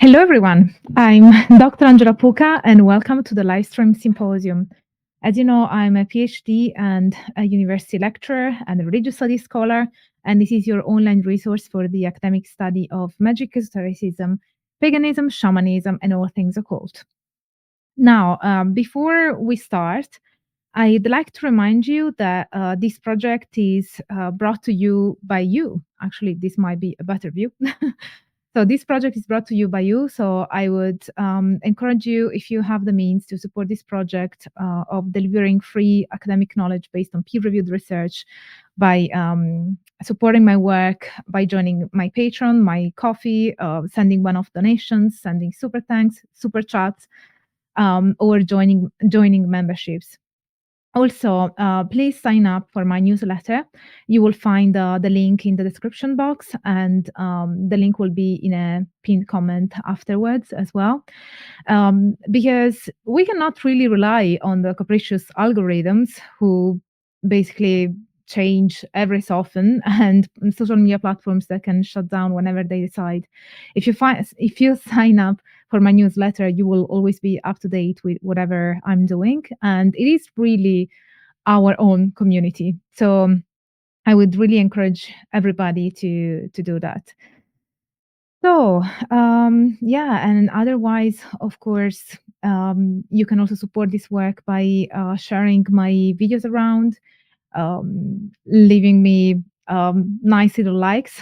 Hello, everyone. I'm Dr. Angela Puca, and welcome to the Livestream Symposium. As you know, I'm a PhD and a university lecturer and a religious studies scholar, and this is your online resource for the academic study of magic, esotericism, paganism, shamanism, and all things occult. Now, before we start, I'd like to remind you that this project is brought to you by you. Actually, this might be a better view. So this project is brought to you by you. So I would encourage you, if you have the means, to support this project of delivering free academic knowledge based on peer-reviewed research by supporting my work, by joining my Patreon, my Coffee, sending one-off donations, sending super thanks, super chats, or joining memberships. Also, please sign up for my newsletter. You will find the link in the description box, and the link will be in a pinned comment afterwards as well. Because we cannot really rely on the capricious algorithms who basically change every so often, and social media platforms that can shut down whenever they decide. If you sign up for my newsletter, you will always be up to date with whatever I'm doing, and it is really our own community. So I would really encourage everybody to do that. So yeah, and otherwise, of course, you can also support this work by sharing my videos around, leaving me nice little likes,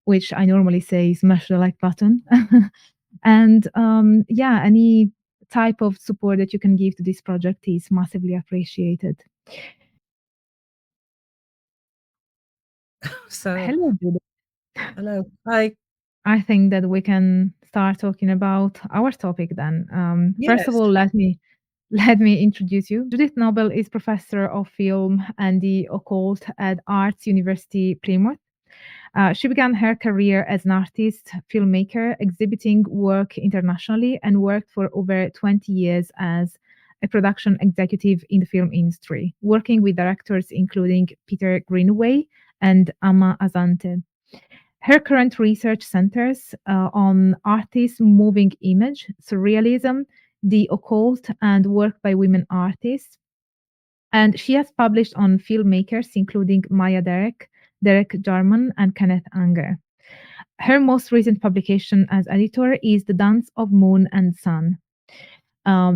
which I normally say smash the like button. And yeah, any type of support that you can give to this project is massively appreciated. So, Hello, Judith. hello. Hi. I think that we can start talking about our topic then. First of Yes. all, let me introduce you. Judith Nobel is professor of film and the occult at Arts University Plymouth. She began her career as an artist, filmmaker, exhibiting work internationally, and worked for over 20 years as a production executive in the film industry, working with directors including Peter Greenaway and Amma Azante. Her current research centers on artists' moving image, surrealism, the occult, and work by women artists. And she has published on filmmakers including Maya Derek, Derek Jarman, and Kenneth Anger. Her most recent publication as editor is The Dance of Moon and Sun,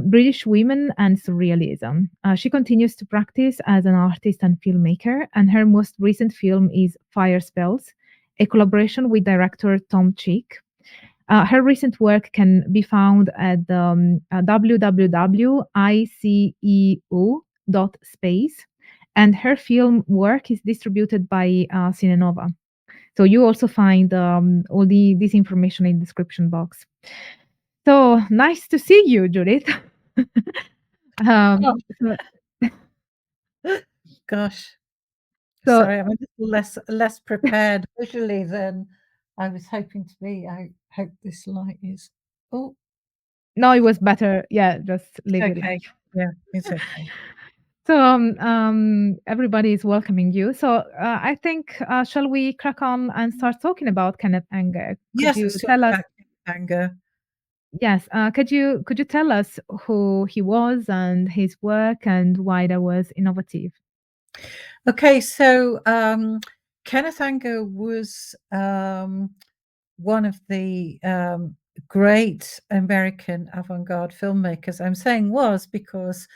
British Women and Surrealism. She continues to practice as an artist and filmmaker, and her most recent film is Fire Spells, a collaboration with director Tom Cheek. Her recent work can be found at www.iceo.space, and her film work is distributed by Cinenova. So you also find all this information in the description box. So nice to see you, Judith. Oh, So, gosh. so Sorry, I'm a little less prepared visually than I was hoping to be. I hope this light is. Oh, no, it was better. Yeah, just leave it okay. like. Yeah, it's okay. So everybody is welcoming you. So I think shall we crack on and start talking about Kenneth Anger? Could Yes, you let's talk tell us? about anger. Yes, could you tell us who he was and his work and why that was innovative? Okay, so Kenneth Anger was one of the great American avant-garde filmmakers. I'm saying was because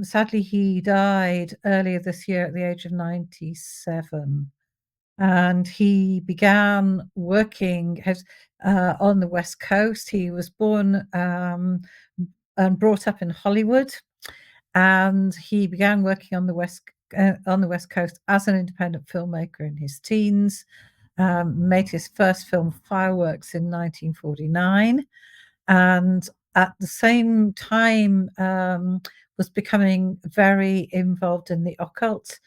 sadly he died earlier this year at the age of 97. And he began working on the West Coast. He was born and brought up in Hollywood, and he began working on the West Coast as an independent filmmaker in his teens. Made his first film, Fireworks, in 1949, and at the same time was becoming very involved in the occult,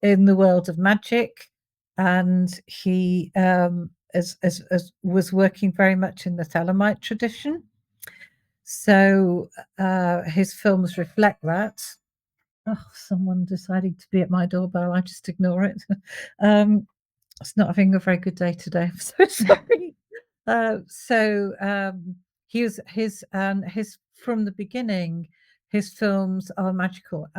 in the world of magic, and he was working very much in the Thelemite tradition. So his films reflect that. Oh, someone deciding to be at my doorbell. I just ignore it. It's not having a very good day today. I'm so sorry. His from the beginning, his films are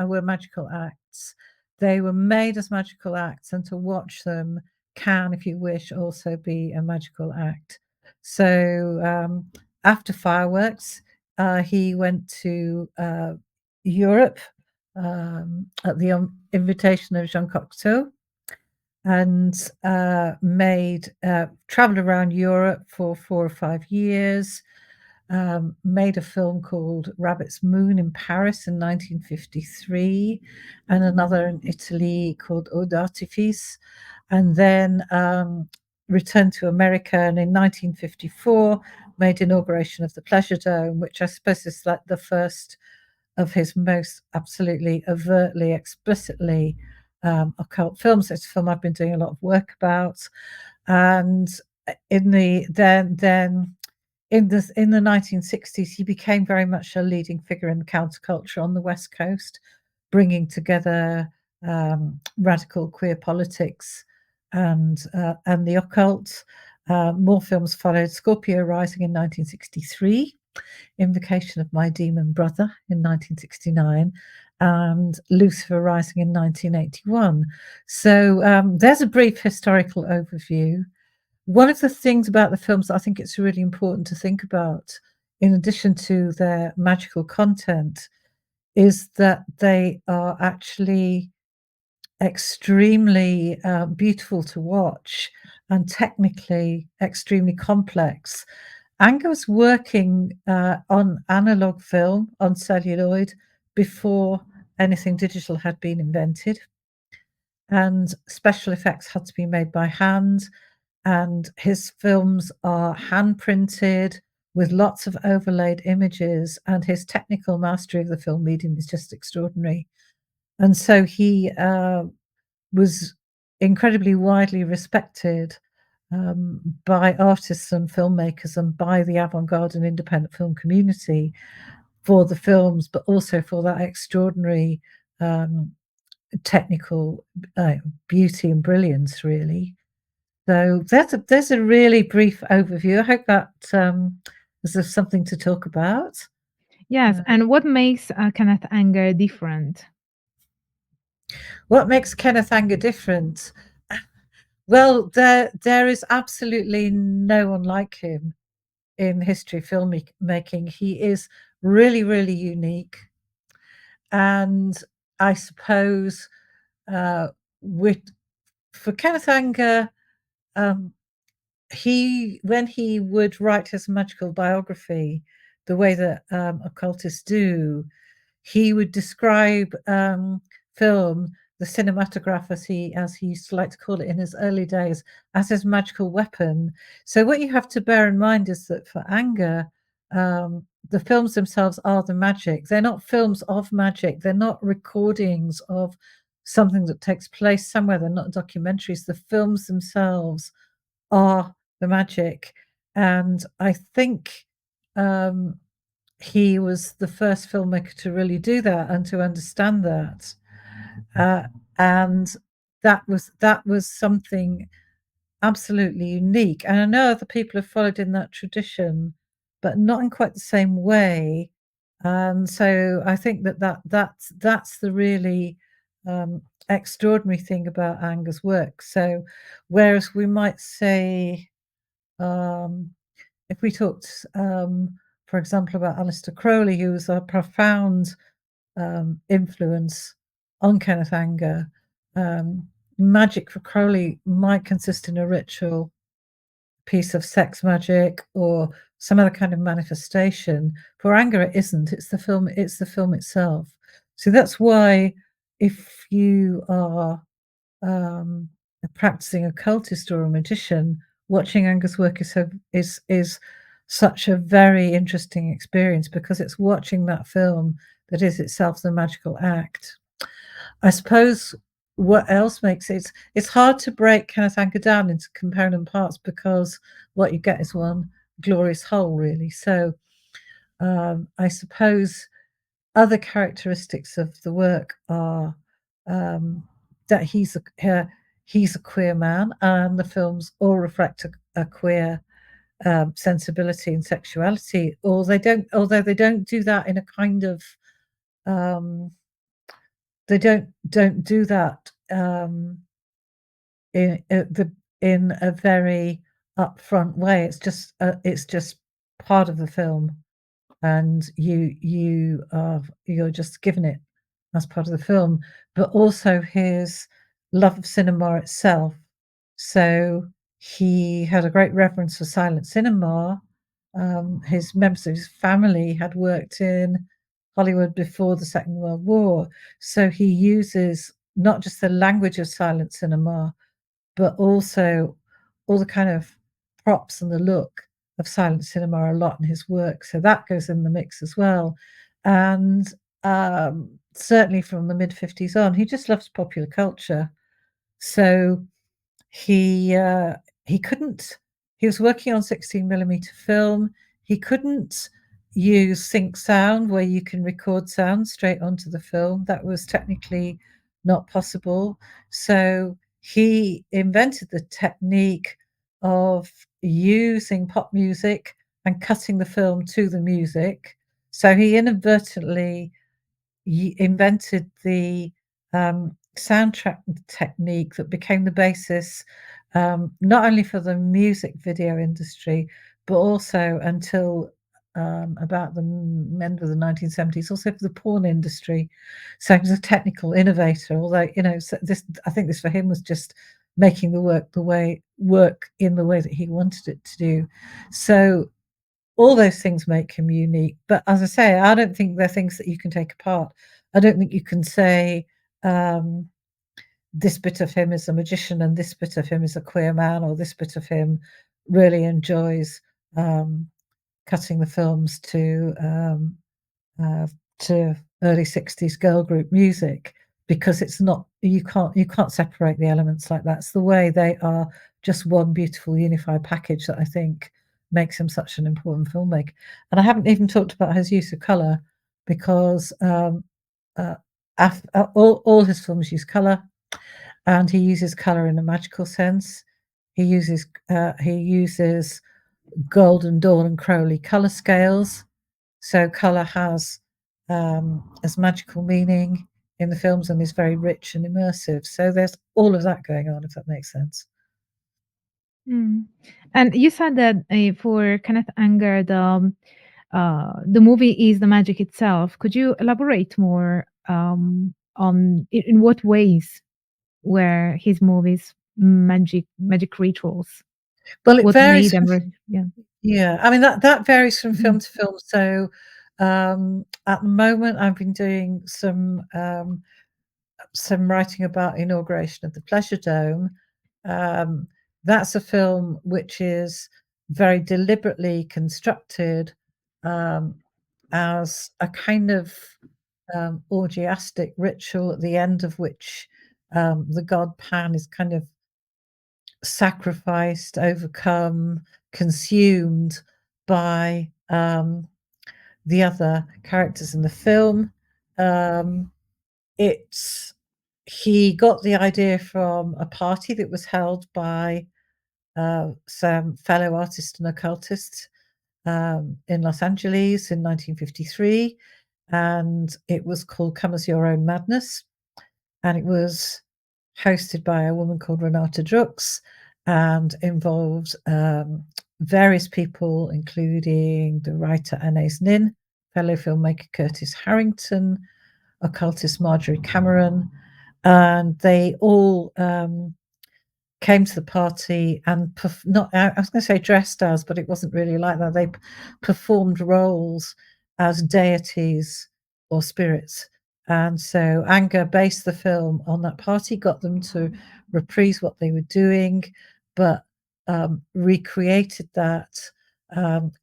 were magical acts. They were made as magical acts, and to watch them can, if you wish, also be a magical act. So after Fireworks, he went to Europe at the invitation of Jean Cocteau, and traveled around Europe for 4 or 5 years, made a film called Rabbit's Moon in Paris in 1953, and another in Italy called Eau d'Artifice, and then returned to America, and in 1954 made Inauguration of the Pleasure Dome, which I suppose is like the first of his most absolutely overtly, explicitly occult films. It's a film I've been doing a lot of work about, and in the 1960s, he became very much a leading figure in counterculture on the West Coast, bringing together radical queer politics and the occult. More films followed: Scorpio Rising in 1963, Invocation of My Demon Brother in 1969, and Lucifer Rising in 1981. So there's a brief historical overview. One of the things about the films that I think it's really important to think about, in addition to their magical content, is that they are actually extremely beautiful to watch and technically extremely complex. Anger was working on analog film, on celluloid, before anything digital had been invented, and special effects had to be made by hand, and his films are hand printed with lots of overlaid images, and his technical mastery of the film medium is just extraordinary. And so he was incredibly widely respected by artists and filmmakers and by the avant-garde and independent film community for the films, but also for that extraordinary technical beauty and brilliance, really. So there's a really brief overview. I hope that is something to talk about. Yes, and what makes Kenneth Anger different? What makes Kenneth Anger different? Well, there is absolutely no one like him in history of filmmaking. He is really, really unique. And I suppose for Kenneth Anger, when he would write his magical biography, the way that occultists do, he would describe film, the cinematograph, as he used to like to call it in his early days, as his magical weapon. So what you have to bear in mind is that for Anger, the films themselves are the magic. They're not films of magic. They're not recordings of something that takes place somewhere. They're not documentaries. The films themselves are the magic. And I think he was the first filmmaker to really do that and to understand that. And that was something absolutely unique. And I know other people have followed in that tradition, but not in quite the same way. And so I think that's the really extraordinary thing about Anger's work. So whereas we might say, if we talked, for example, about Aleister Crowley, who was a profound influence on Kenneth Anger, magic for Crowley might consist in a ritual piece of sex magic or some other kind of manifestation. For Anger, it isn't. It's the film itself. So that's why if you are a practicing occultist or a magician, watching Anger's work is such a very interesting experience, because it's watching that film that is itself the magical act. I suppose what else makes it's hard to break Kenneth Anger down into component parts, because what you get is one glorious whole, really. So I suppose other characteristics of the work are that he's a queer man, and the films all reflect a queer sensibility and sexuality, although they don't do that in a kind of they don't do that in a very upfront way. It's just part of the film, and you're just given it as part of the film, but also his love of cinema itself. So he had a great reverence for silent cinema. His members of his family had worked in Hollywood before the Second World War, so he uses not just the language of silent cinema, but also all the kind of props and the look of silent cinema a lot in his work. So that goes in the mix as well. And certainly from the mid-50s on, he just loves popular culture. So he couldn't. He was working on 16mm film. He couldn't use sync sound, where you can record sound straight onto the film. That was technically not possible. So he invented the technique of using pop music and cutting the film to the music. So he inadvertently invented the soundtrack technique that became the basis not only for the music video industry, but also until about the end of the 1970s, also for the porn industry. So he was a technical innovator, although, I think this for him was just making the work in the way that he wanted it to do. So all those things make him unique. But as I say, I don't think they're things that you can take apart. I don't think you can say this bit of him is a magician and this bit of him is a queer man, or this bit of him really enjoys cutting the films to early 60s girl group music, because it's not, you can't separate the elements like that. It's the way they are just one beautiful unified package that I think makes him such an important filmmaker. And I haven't even talked about his use of color, because all his films use color, and he uses color in a magical sense. He uses Golden Dawn and Crowley color scales. So color has as magical meaning in the films and is very rich and immersive. So there's all of that going on, if that makes sense. Mm. And you said that for Kenneth Anger, the movie is the magic itself. Could you elaborate more on in what ways were his movies magic rituals? Well, it What varies. made them? Yeah, I mean that varies from film to film. So at the moment, I've been doing some writing about Inauguration of the Pleasure Dome. That's a film which is very deliberately constructed as a kind of orgiastic ritual, at the end of which the god Pan is kind of sacrificed, overcome, consumed by the other characters in the film. He got the idea from a party that was held by some fellow artists and occultists in Los Angeles in 1953, and it was called Come As Your Own Madness, and it was hosted by a woman called Renata Drux, and involved various people, including the writer Anais Nin, fellow filmmaker Curtis Harrington, occultist Marjorie Cameron, and they all came to the party and I was going to say dressed as, but it wasn't really like that. They performed roles as deities or spirits. And so Anger based the film on that party, got them to reprise what they were doing, but recreated that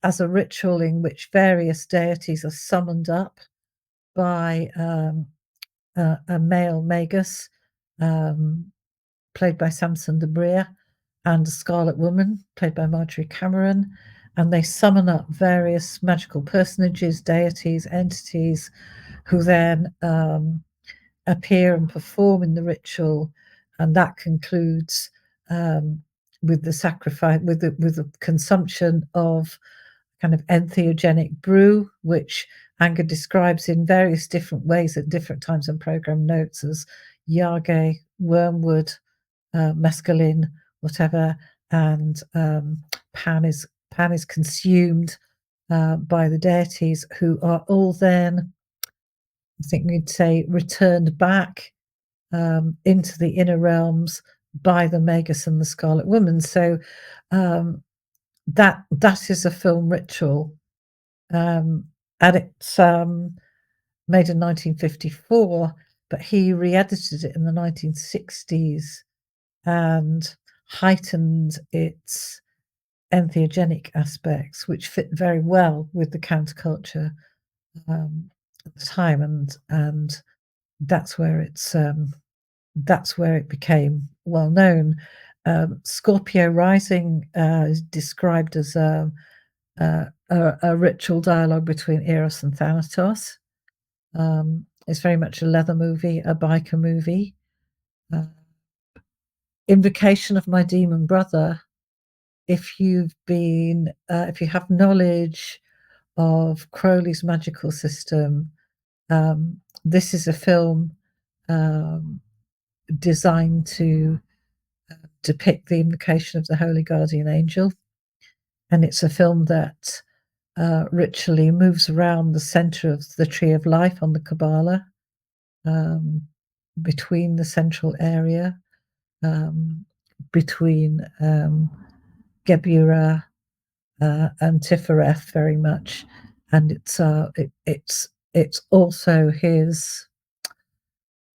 as a ritual in which various deities are summoned up by a male magus, played by Samson de Brea, and a Scarlet Woman, played by Marjorie Cameron. And they summon up various magical personages, deities, entities, who then appear and perform in the ritual. And that concludes with the sacrifice, with the consumption of kind of entheogenic brew, which Anger describes in various different ways at different times in program notes as yage, wormwood, mescaline, whatever, and pan is consumed by the deities, who are all then, I think we'd say, returned back into the inner realms by the Magus and the Scarlet Woman. So that is a film ritual, and it's made in 1954, but he re-edited it in the 1960s and heightened its entheogenic aspects, which fit very well with the counterculture at the time, and that's where it became well known. Scorpio Rising is described as a ritual dialogue between Eros and Thanatos. It's very much a leather movie, a biker movie. Invocation of My Demon Brother. If you have knowledge of Crowley's magical system, this is a film designed to depict the invocation of the Holy Guardian Angel, and it's a film that ritually moves around the center of the Tree of Life on the Kabbalah, between the central area, between Geburah and Tifereth, very much, and it's also his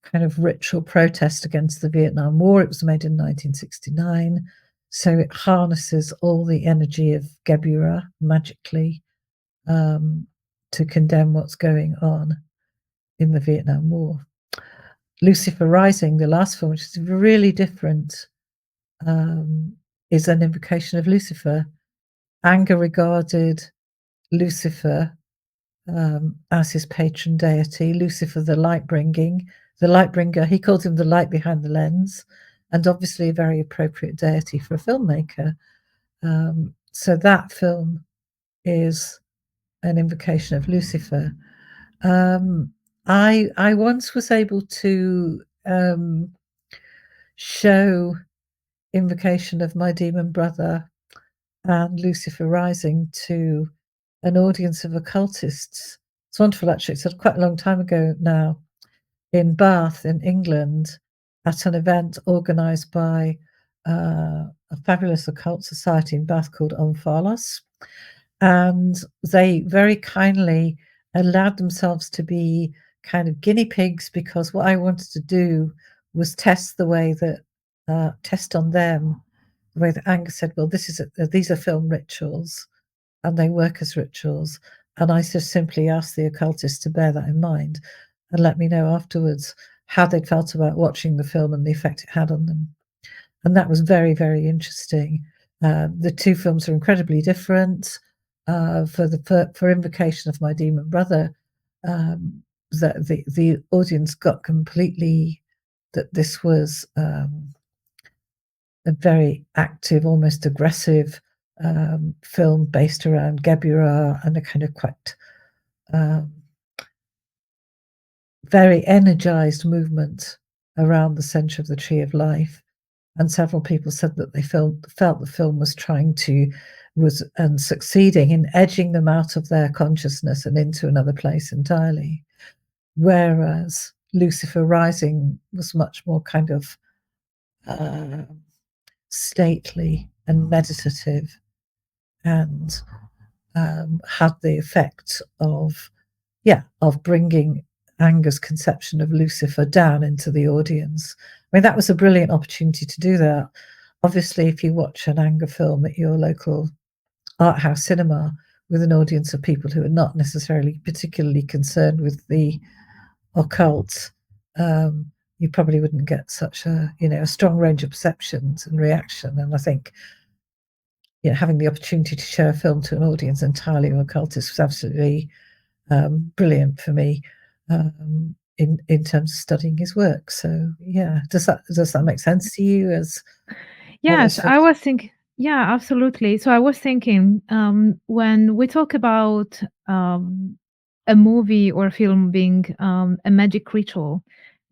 kind of ritual protest against the Vietnam War. It was made in 1969, so it harnesses all the energy of Geburah magically to condemn what's going on in the Vietnam War. Lucifer Rising, the last film, which is really different, is an invocation of Lucifer. Anger regarded Lucifer as his patron deity, Lucifer the light bringer. He called him the light behind the lens, and obviously a very appropriate deity for a filmmaker. So that film is an invocation of Lucifer. I once was able to show Invocation of My Demon Brother and Lucifer Rising to an audience of occultists. It's wonderful, actually. It's quite a long time ago now, in Bath, in England, at an event organised by a fabulous occult society in Bath called Omphalos. And they very kindly allowed themselves to be kind of guinea pigs, because what I wanted to do was test the way that, test on them, the way that Anger said, well, these are film rituals, and they work as rituals. And I just simply asked the occultists to bear that in mind and let me know afterwards how they'd felt about watching the film and the effect it had on them. And that was very, very interesting. The two films are incredibly different. For Invocation of My Demon Brother, the audience got completely that this was a very active, almost aggressive film based around Geburah and a kind of quite very energized movement around the center of the Tree of Life. And several people said that they felt the film was succeeding in edging them out of their consciousness and into another place entirely. Whereas Lucifer Rising was much more kind of stately and meditative, and had the effect of bringing Anger's conception of Lucifer down into the audience. I mean, that was a brilliant opportunity to do that. Obviously, if you watch an Anger film at your local art house cinema with an audience of people who are not necessarily particularly concerned with the occult, you probably wouldn't get such a strong range of perceptions and reaction. And I think having the opportunity to show a film to an audience entirely of occultists was absolutely brilliant for me in terms of studying his work. So yeah, does that make sense to you? Yes, I was thinking. Yeah, absolutely. So I was thinking, when we talk about a movie or film being a magic ritual,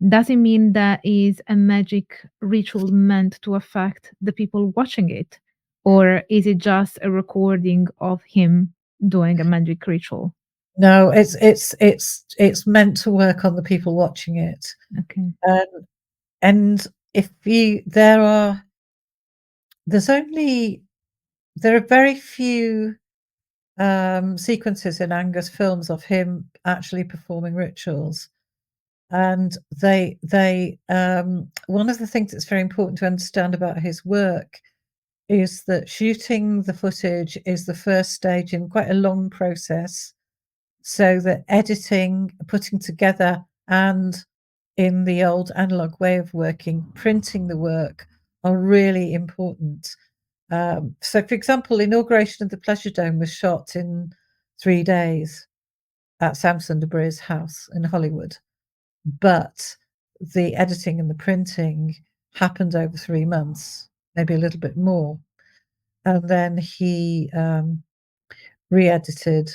does it mean that is a magic ritual meant to affect the people watching it, or is it just a recording of him doing a magic ritual? No, it's meant to work on the people watching it. Okay. And if you there are very few sequences in Anger's films of him actually performing rituals. And one of the things that's very important to understand about his work is that shooting the footage is the first stage in quite a long process. So that editing, putting together, and in the old analog way of working, printing the work are really important. So, for example, Inauguration of the Pleasure Dome was shot in 3 days at Sam Sunderberry's house in Hollywood, but the editing and the printing happened over 3 months, maybe a little bit more. And then he re-edited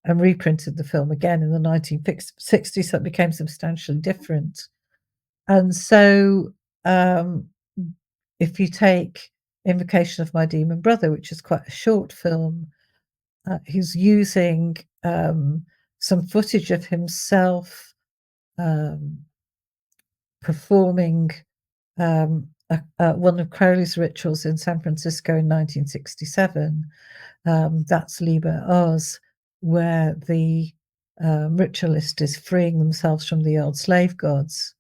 and reprinted the film again in the 1960s, so it became substantially different. And so, if you take Invocation of My Demon Brother, which is quite a short film, he's using some footage of himself performing one of Crowley's rituals in San Francisco in 1967. That's Liber, Eaux, where the ritualist is freeing themselves from the old slave gods.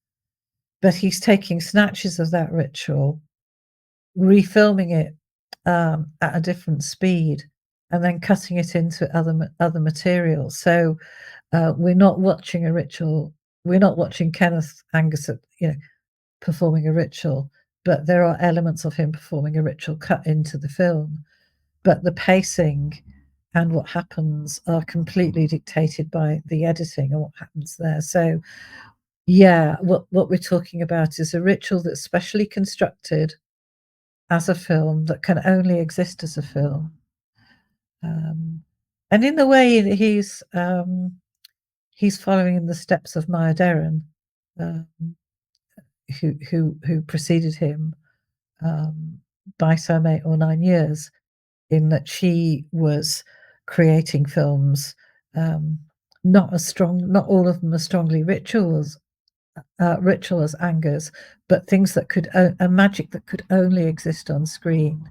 But he's taking snatches of that ritual, refilming it at a different speed, and then cutting it into other materials. So we're not watching a ritual. We're not watching Kenneth Anger, performing a ritual, but there are elements of him performing a ritual cut into the film. But the pacing and what happens are completely dictated by the editing and what happens there. So, yeah, what we're talking about is a ritual that's specially constructed as a film that can only exist as a film. And in a way, he's following in the steps of Maya Deren, who preceded him by some 8 or 9 years, in that she was creating films, not all of them as strongly ritual as Anger's, but things that could a magic that could only exist on screen.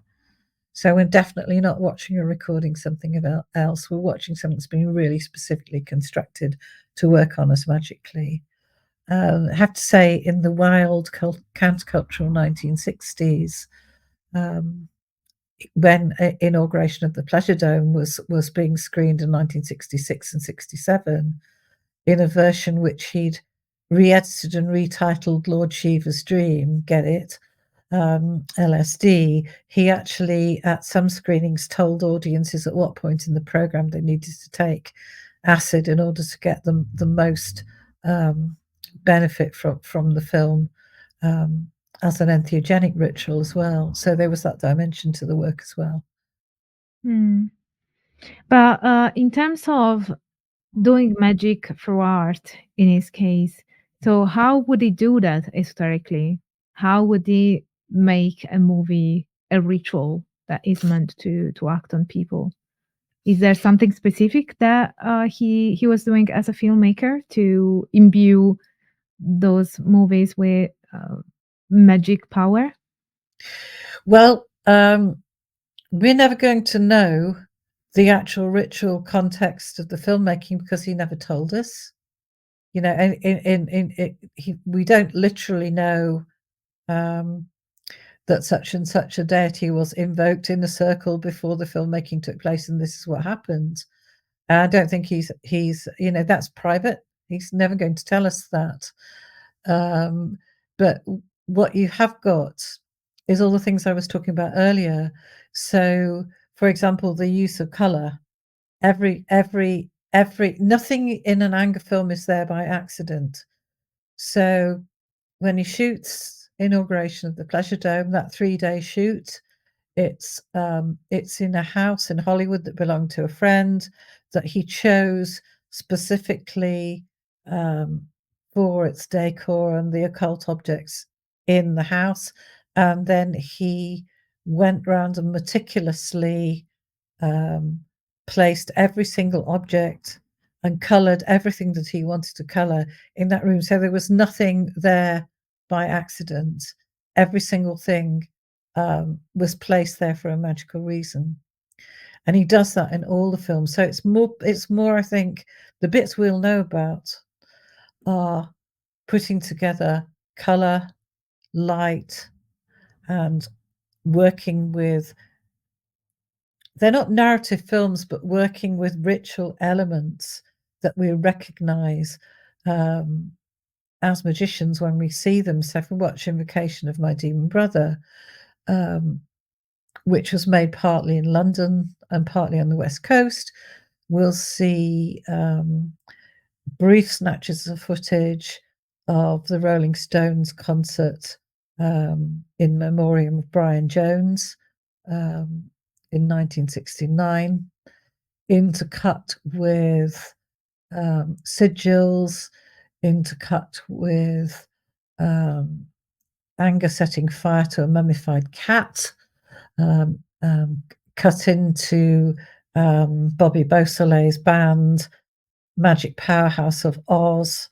So we're definitely not watching or recording something else. We're watching something that's been really specifically constructed to work on us magically. I have to say, in the wild countercultural 1960s, when Inauguration of the Pleasure Dome was being screened in 1966 and 67, in a version which he'd re-edited and retitled Lord Shiva's Dream, get it? LSD, he actually, at some screenings, told audiences at what point in the program they needed to take acid in order to get them the most benefit from the film, as an entheogenic ritual as well. So there was that dimension to the work as well. But in terms of doing magic through art, in his case, so how would he do that esoterically? How would he make a movie a ritual that is meant to act on people? Is there something specific that he was doing as a filmmaker to imbue those movies with magic power? Well, we're never going to know the actual ritual context of the filmmaking because he never told us. You know, and we don't literally know that such and such a deity was invoked in a circle before the filmmaking took place, and this is what happened. I don't think he's that's private. He's never going to tell us that. But what you have got is all the things I was talking about earlier. So, for example, the use of color. Nothing in an Anger film is there by accident. So when he shoots Inauguration of the Pleasure Dome, that 3-day shoot. It's in a house in Hollywood that belonged to a friend that he chose specifically for its decor and the occult objects in the house. And then he went round and meticulously placed every single object and coloured everything that he wanted to colour in that room. So there was nothing there by accident. Every single thing was placed there for a magical reason. And he does that in all the films. So it's more, I think, the bits we'll know about are putting together colour, light, and working with, they're not narrative films, but working with ritual elements that we recognize as magicians when we see them. So if we watch Invocation of My Demon Brother, which was made partly in London and partly on the West Coast, we'll see brief snatches of footage of the Rolling Stones concert in memoriam of Brian Jones in 1969, intercut with sigils, intercut with Anger setting fire to a mummified cat, cut into Bobby Beausoleil's band, magic powerhouse of Oz,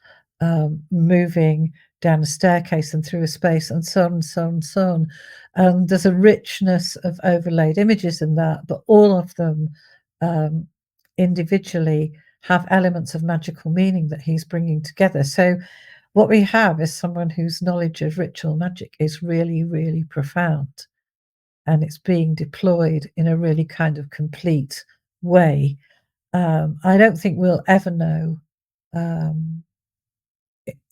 moving down a staircase and through a space, and so on, so on, so on. And there's a richness of overlaid images in that, but all of them individually have elements of magical meaning that he's bringing together. So what we have is someone whose knowledge of ritual magic is really, really profound, and it's being deployed in a really kind of complete way. I don't think we'll ever know,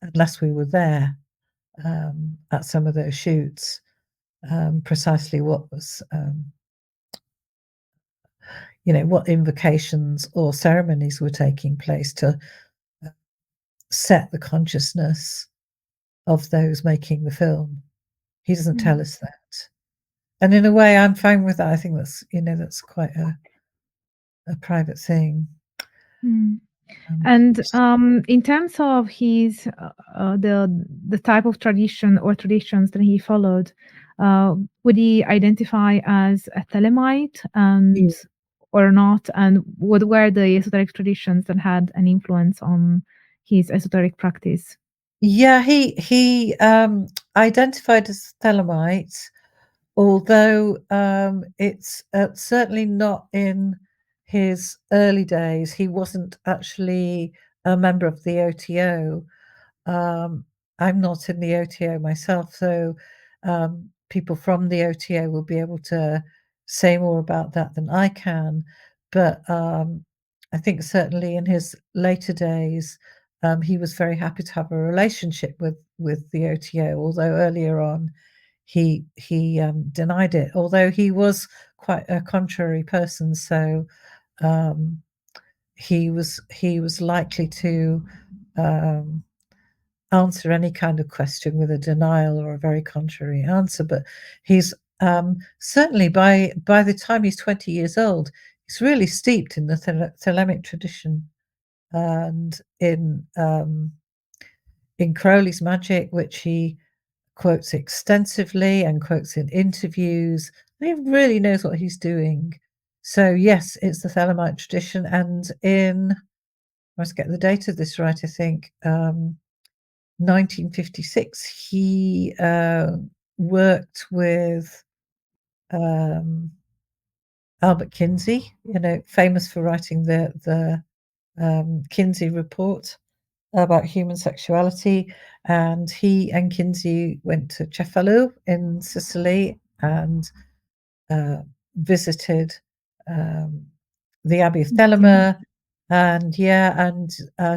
unless we were there at some of those shoots, precisely what was, what invocations or ceremonies were taking place to set the consciousness of those making the film. He doesn't tell us that. And in a way, I'm fine with that. I think that's quite a private thing. And in terms of his the type of tradition or traditions that he followed, would he identify as a Thelemite and or not? And what were the esoteric traditions that had an influence on his esoteric practice? Yeah, he identified as Thelemite, although it's certainly not in his early days. He wasn't actually a member of the OTO. I'm not in the OTO myself, so people from the OTO will be able to say more about that than I can. But I think certainly in his later days, he was very happy to have a relationship with the OTO, although earlier on he denied it, although he was quite a contrary person. So he was likely to answer any kind of question with a denial or a very contrary answer. But he's certainly by the time he's 20 years old, he's really steeped in the Thelemic tradition and in Crowley's magic, which he quotes extensively and quotes in interviews. He really knows what he's doing. So yes, it's the Thelemite tradition, and I must get the date of this right, I think 1956, he worked with Albert Kinsey, famous for writing the Kinsey report about human sexuality. And he and Kinsey went to Cefalù in Sicily and visited the Abbey of Thelema, and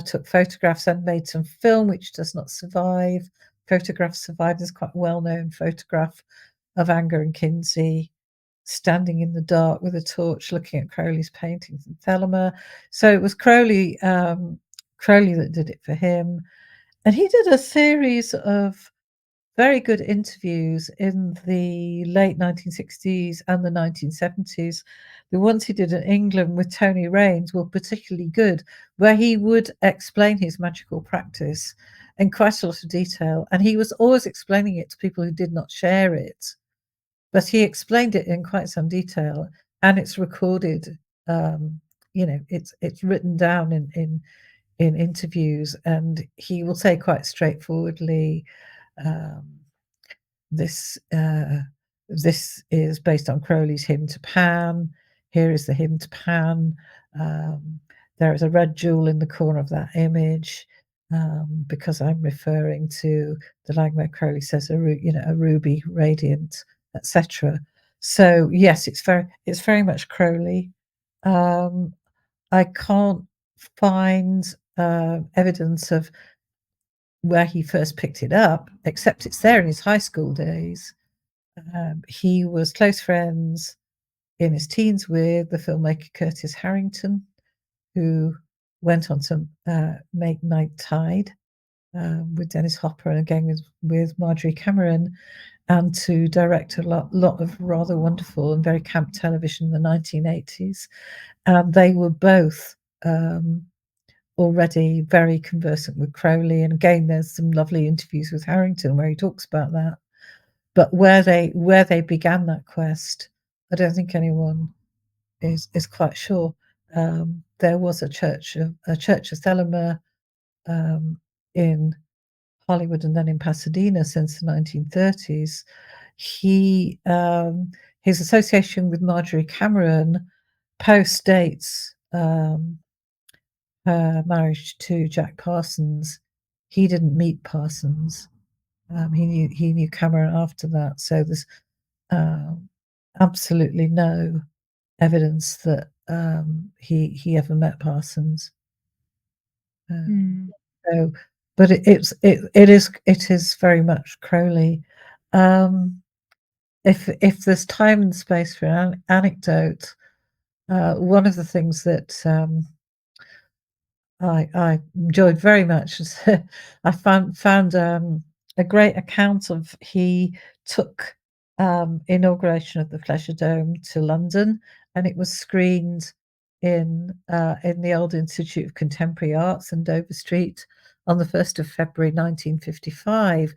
took photographs and made some film, which does not survive. Photograph survived. There's quite a well-known photograph of Anger and Kinsey standing in the dark with a torch looking at Crowley's paintings in Thelema. So it was Crowley that did it for him. And he did a series of very good interviews in the late 1960s and the 1970s. The ones he did in England with Tony Raines were particularly good, where he would explain his magical practice in quite a lot of detail. And he was always explaining it to people who did not share it. But he explained it in quite some detail, and it's recorded. It's written down in interviews, and he will say quite straightforwardly, this is based on Crowley's hymn to Pan. Here is the hymn to Pan. There is a red jewel in the corner of that image, because I'm referring to the line where Crowley says a ruby radiant, etc. So yes, it's very much Crowley. I can't find evidence of where he first picked it up, except it's there in his high school days. He was close friends in his teens with the filmmaker Curtis Harrington, who went on to make Night Tide with Dennis Hopper, and again with Marjorie Cameron, and to direct a lot of rather wonderful and very camp television in the 1980s. And they were both already very conversant with Crowley. And again, there's some lovely interviews with Harrington where he talks about that. But where they began that quest, I don't think anyone is quite sure. There was a church of Thelema in Hollywood and then in Pasadena since the 1930s. His association with Marjorie Cameron postdates her marriage to Jack Parsons. He didn't meet Parsons. He knew Cameron after that. So there's absolutely no evidence that he ever met Parsons. So, but it is very much Crowley. If there's time and space for an anecdote, one of the things that I enjoyed very much is I found a great account of he took Inauguration of the Pleasure Dome to London, and it was screened in the Old Institute of Contemporary Arts in Dover Street on the 1st of February 1955.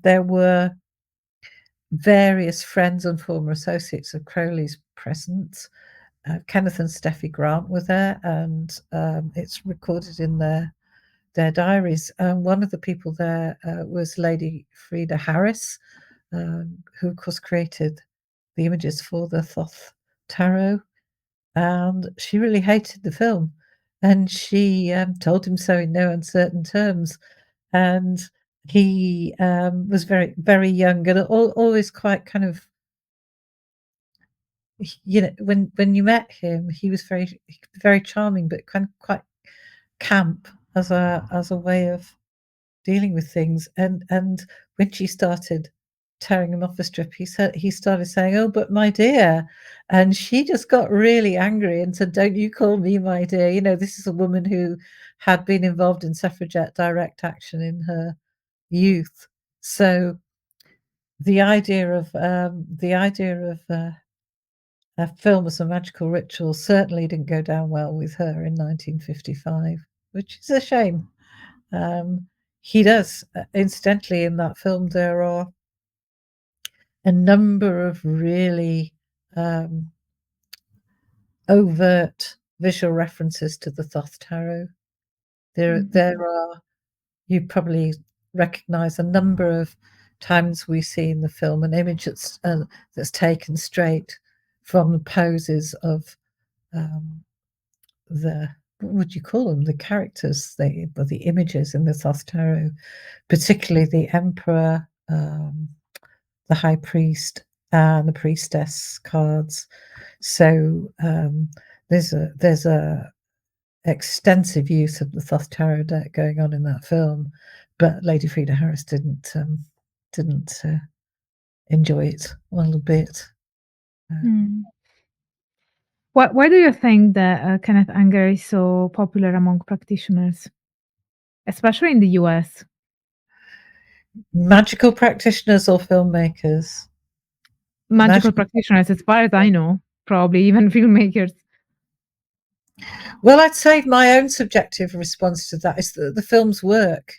There were various friends and former associates of Crowley's present. Kenneth and Steffi Grant were there, and it's recorded in their diaries. One of the people there was Lady Frida Harris, who of course created the images for the Thoth Tarot, and she really hated the film, and she told him so in no uncertain terms. And he was very, very young and always quite kind of, when you met him, he was very, very charming, but kind of quite camp as a way of dealing with things. And when she started tearing him off the strip, he started saying, "Oh, but my dear," and she just got really angry and said, "Don't you call me my dear." This is a woman who had been involved in suffragette direct action in her youth. So the idea of a film as a magical ritual certainly didn't go down well with her in 1955, which is a shame. He does, incidentally, in that film, there are a number of really overt visual references to the Thoth Tarot. There are, you probably recognize a number of times we see in the film an image that's taken straight from the poses of what would you call them? The characters, the images in the Thoth Tarot, particularly the Emperor, the High Priest, and the Priestess cards. So there's a extensive use of the Thoth Tarot deck going on in that film, but Lady Frida Harris didn't enjoy it one bit. Why do you think that Kenneth Anger is so popular among practitioners, especially in the US? Magical practitioners or filmmakers? Magical practitioners, as far as I know, probably even filmmakers. Well, I'd say my own subjective response to that is that the films work.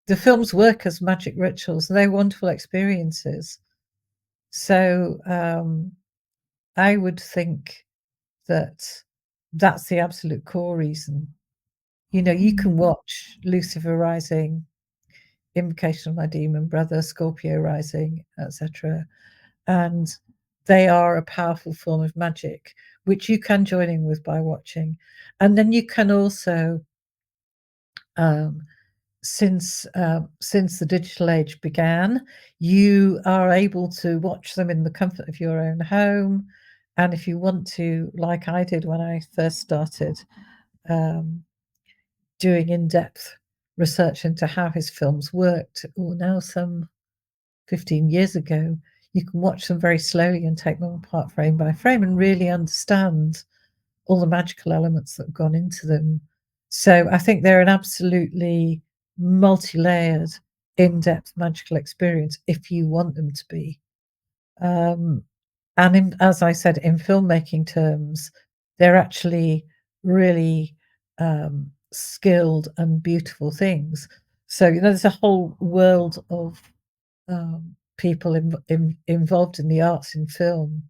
The films work as magic rituals. They're wonderful experiences. So I would think that that's the absolute core reason. You know, you can watch Lucifer Rising, Invocation of My Demon Brother, Scorpio Rising, etc., and they are a powerful form of magic, which you can join in with by watching. And then you can also, since the digital age began, you are able to watch them in the comfort of your own home. And if you want to, like I did when I first started doing in-depth research into how his films worked, now some 15 years ago, you can watch them very slowly and take them apart frame by frame and really understand all the magical elements that have gone into them. So I think they're an absolutely multi-layered, in-depth magical experience if you want them to be. And as I said, in filmmaking terms, they're actually really skilled and beautiful things. So, you know, there's a whole world of people involved in the arts in film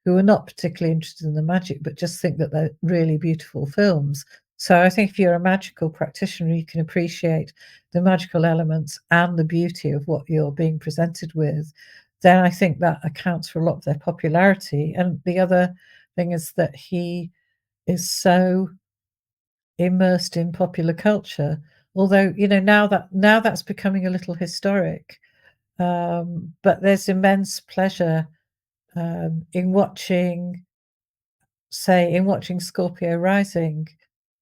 who are not particularly interested in the magic, but just think that they're really beautiful films. So I think if you're a magical practitioner, you can appreciate the magical elements and the beauty of what you're being presented with. Then I think that accounts for a lot of their popularity. And the other thing is that he is so immersed in popular culture. Although, you know, now that's becoming a little historic. But there's immense pleasure in watching Scorpio Rising,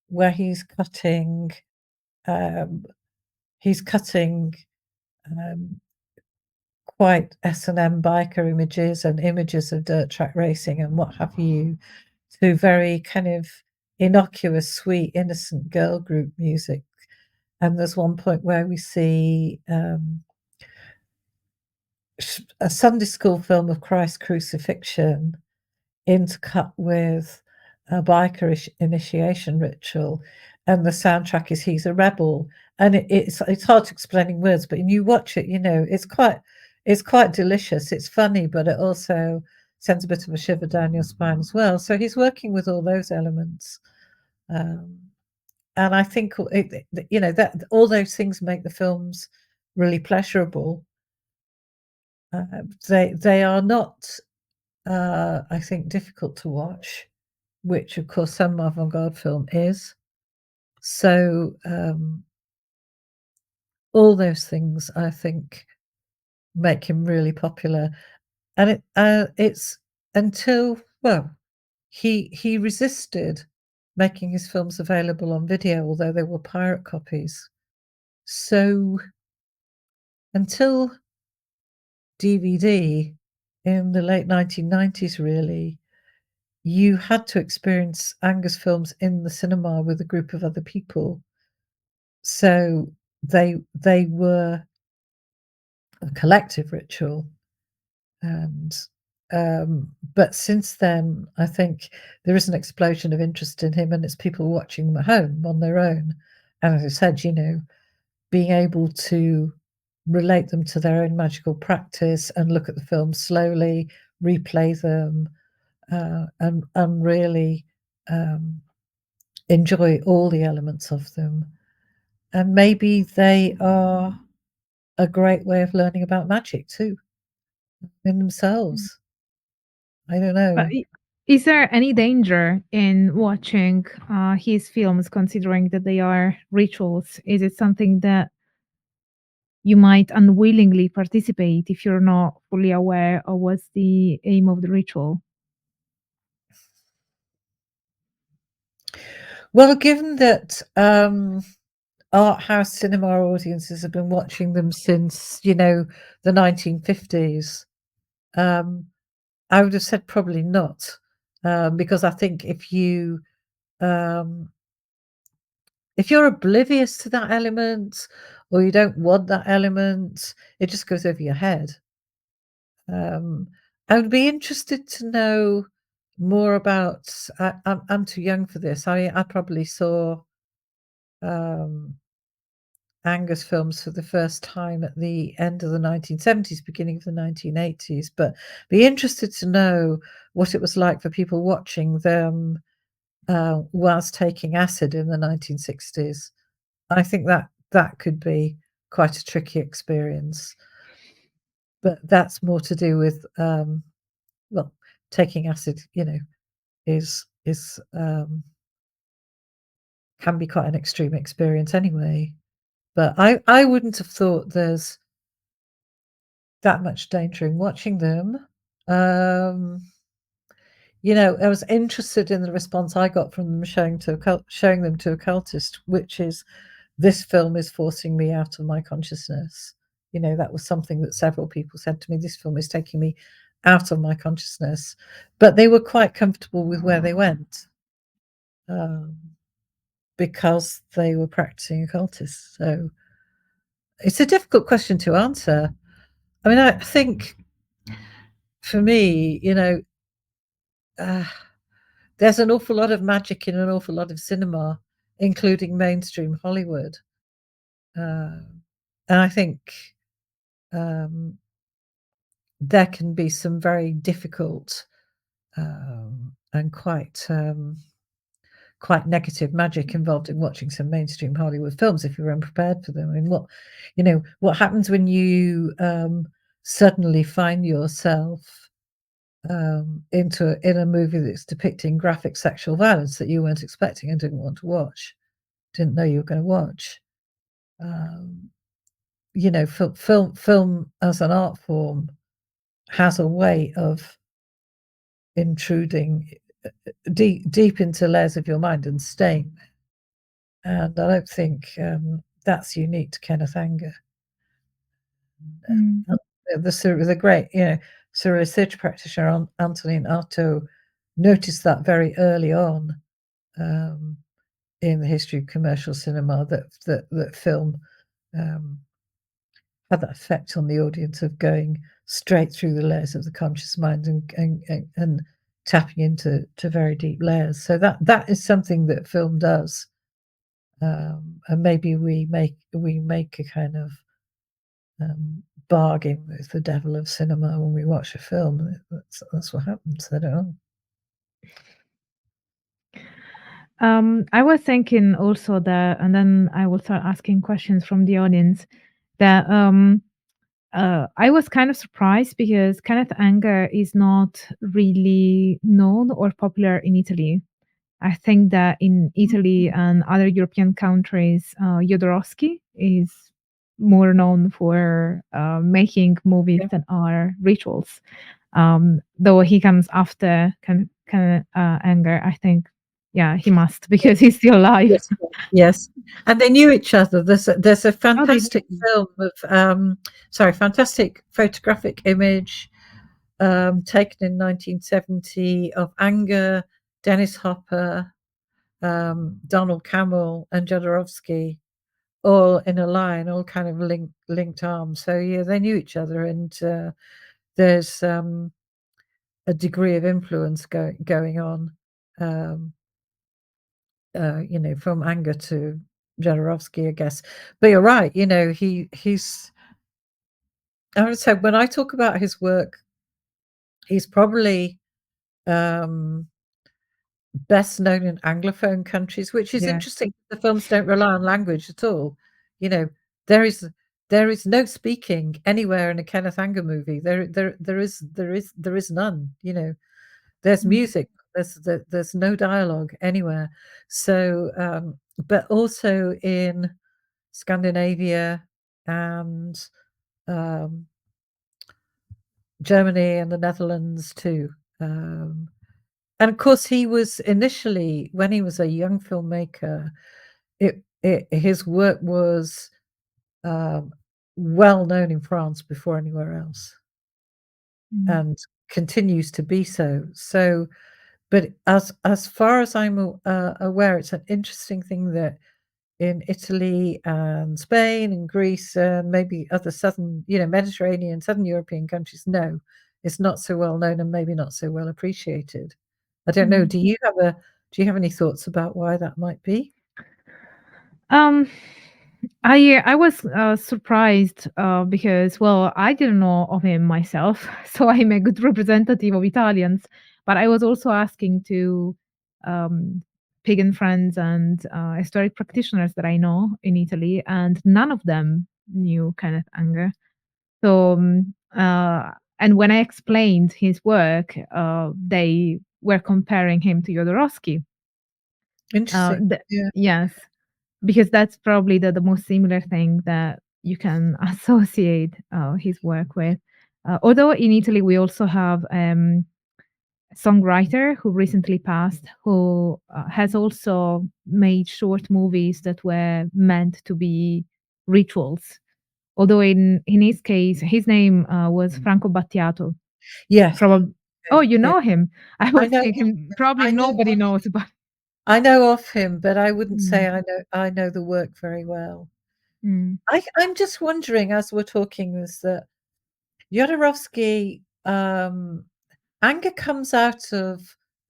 where he's cutting quite S&M biker images and images of dirt track racing and what have you, to very kind of innocuous, sweet, innocent girl group music. And there's one point where we see a Sunday school film of Christ's crucifixion intercut with a biker initiation ritual, and the soundtrack is "He's a Rebel," and it's hard to explain in words, but when you watch it, you know, it's quite delicious. It's funny, but it also sends a bit of a shiver down your spine as well. So he's working with all those elements, and I think you know, that all those things make the films really pleasurable. They are not, I think, difficult to watch, which of course some avant-garde film is. So all those things, I think, make him really popular. And it's until, well, he resisted making his films available on video, although they were pirate copies. So until DVD in the late 1990s, really, you had to experience Anger's films in the cinema with a group of other people. So they were a collective ritual. And but since then, I think there is an explosion of interest in him, and it's people watching them at home on their own. And as I said, you know, being able to relate them to their own magical practice and look at the film slowly, replay them, and really enjoy all the elements of them. And maybe they are a great way of learning about magic too, in themselves. I don't know. But is there any danger in watching his films, considering that they are rituals? Is it something that you might unwillingly participate if you're not fully aware of what's the aim of the ritual? Well, given that art house cinema audiences have been watching them since, you know, the 1950s, I would have said probably not, because I think if you're oblivious to that element, or you don't want that element. It just goes over your head. I would be interested to know more about. I'm too young for this. I probably saw Anger's films for the first time at the end of the 1970s, beginning of the 1980s, but be interested to know what it was like for people watching them whilst taking acid in the 1960s. I think that could be quite a tricky experience. But that's more to do with, well, taking acid, is can be quite an extreme experience anyway. But I wouldn't have thought there's that much danger in watching them. I was interested in the response I got from them showing them to occultists, which is, this film is forcing me out of my consciousness. That was something that several people said to me. This film is taking me out of my consciousness. But they were quite comfortable with where they went, because they were practicing occultists. So it's a difficult question to answer. I mean, I think for me, there's an awful lot of magic in an awful lot of cinema, including mainstream Hollywood. And I think there can be some very difficult and quite negative magic involved in watching some mainstream Hollywood films if you're unprepared for them. I mean, what happens when you suddenly find yourself in a movie that's depicting graphic sexual violence that you weren't expecting and didn't want to watch, didn't know you were going to watch. Film as an art form has a way of intruding deep into layers of your mind and staying there. And I don't think that's unique to Kenneth Anger. The great, research practitioner Antonin Artaud noticed that very early on in the history of commercial cinema, that film had that effect on the audience of going straight through the layers of the conscious mind and tapping into very deep layers. So that is something that film does, and maybe we make a kind of bargain with the devil of cinema when we watch a film. That's what happens. I don't know. I was thinking also that, and then I will start asking questions from the audience, that I was kind of surprised because Kenneth Anger is not really known or popular in Italy. I think that in Italy and other European countries, Jodorowsky is more known for making movies that are rituals. Though he comes after Anger, I think, yeah, he must, because he's still alive. Yes, and they knew each other. There's a fantastic film of fantastic photographic image taken in 1970 of Anger, Dennis Hopper, Donald Cammell, and Jodorowsky, all in a line, all kind of linked arms. So yeah, they knew each other, and there's a degree of influence going on. From Anger to Jodorowsky, I guess. But you're right, he's. I would say when I talk about his work, he's probably best known in Anglophone countries, which is interesting. The films don't rely on language at all. There is no speaking anywhere in a Kenneth Anger movie. There is none. There's music. There's no dialogue anywhere. So, but also in Scandinavia and Germany and the Netherlands too. And of course, he was initially, when he was a young filmmaker, his work was well known in France before anywhere else, and continues to be so. So, but as far as I'm aware, it's an interesting thing that in Italy and Spain and Greece and maybe other southern, Mediterranean, southern European countries, no, it's not so well known and maybe not so well appreciated. I don't know. Mm. Do you have any thoughts about why that might be? Um, I was surprised because, well, I didn't know of him myself, so I'm a good representative of Italians. But I was also asking to um, pagan friends and historic practitioners that I know in Italy, and none of them knew Kenneth Anger. So, and when I explained his work, they were comparing him to Jodorowsky. Interesting. The, Yeah. yes, because that's probably the most similar thing that you can associate his work with. Although in Italy we also have a songwriter who recently passed, who has also made short movies that were meant to be rituals. Although in his case, his name was Franco Battiato. Yes. Probably. Oh, Okay. you Yeah. know him? I I was know thinking probably I know nobody of knows about. I know of him, but I wouldn't say Mm, I know the work very well. mm. I'm just wondering as we're talking is that Jodorowsky, anger comes out of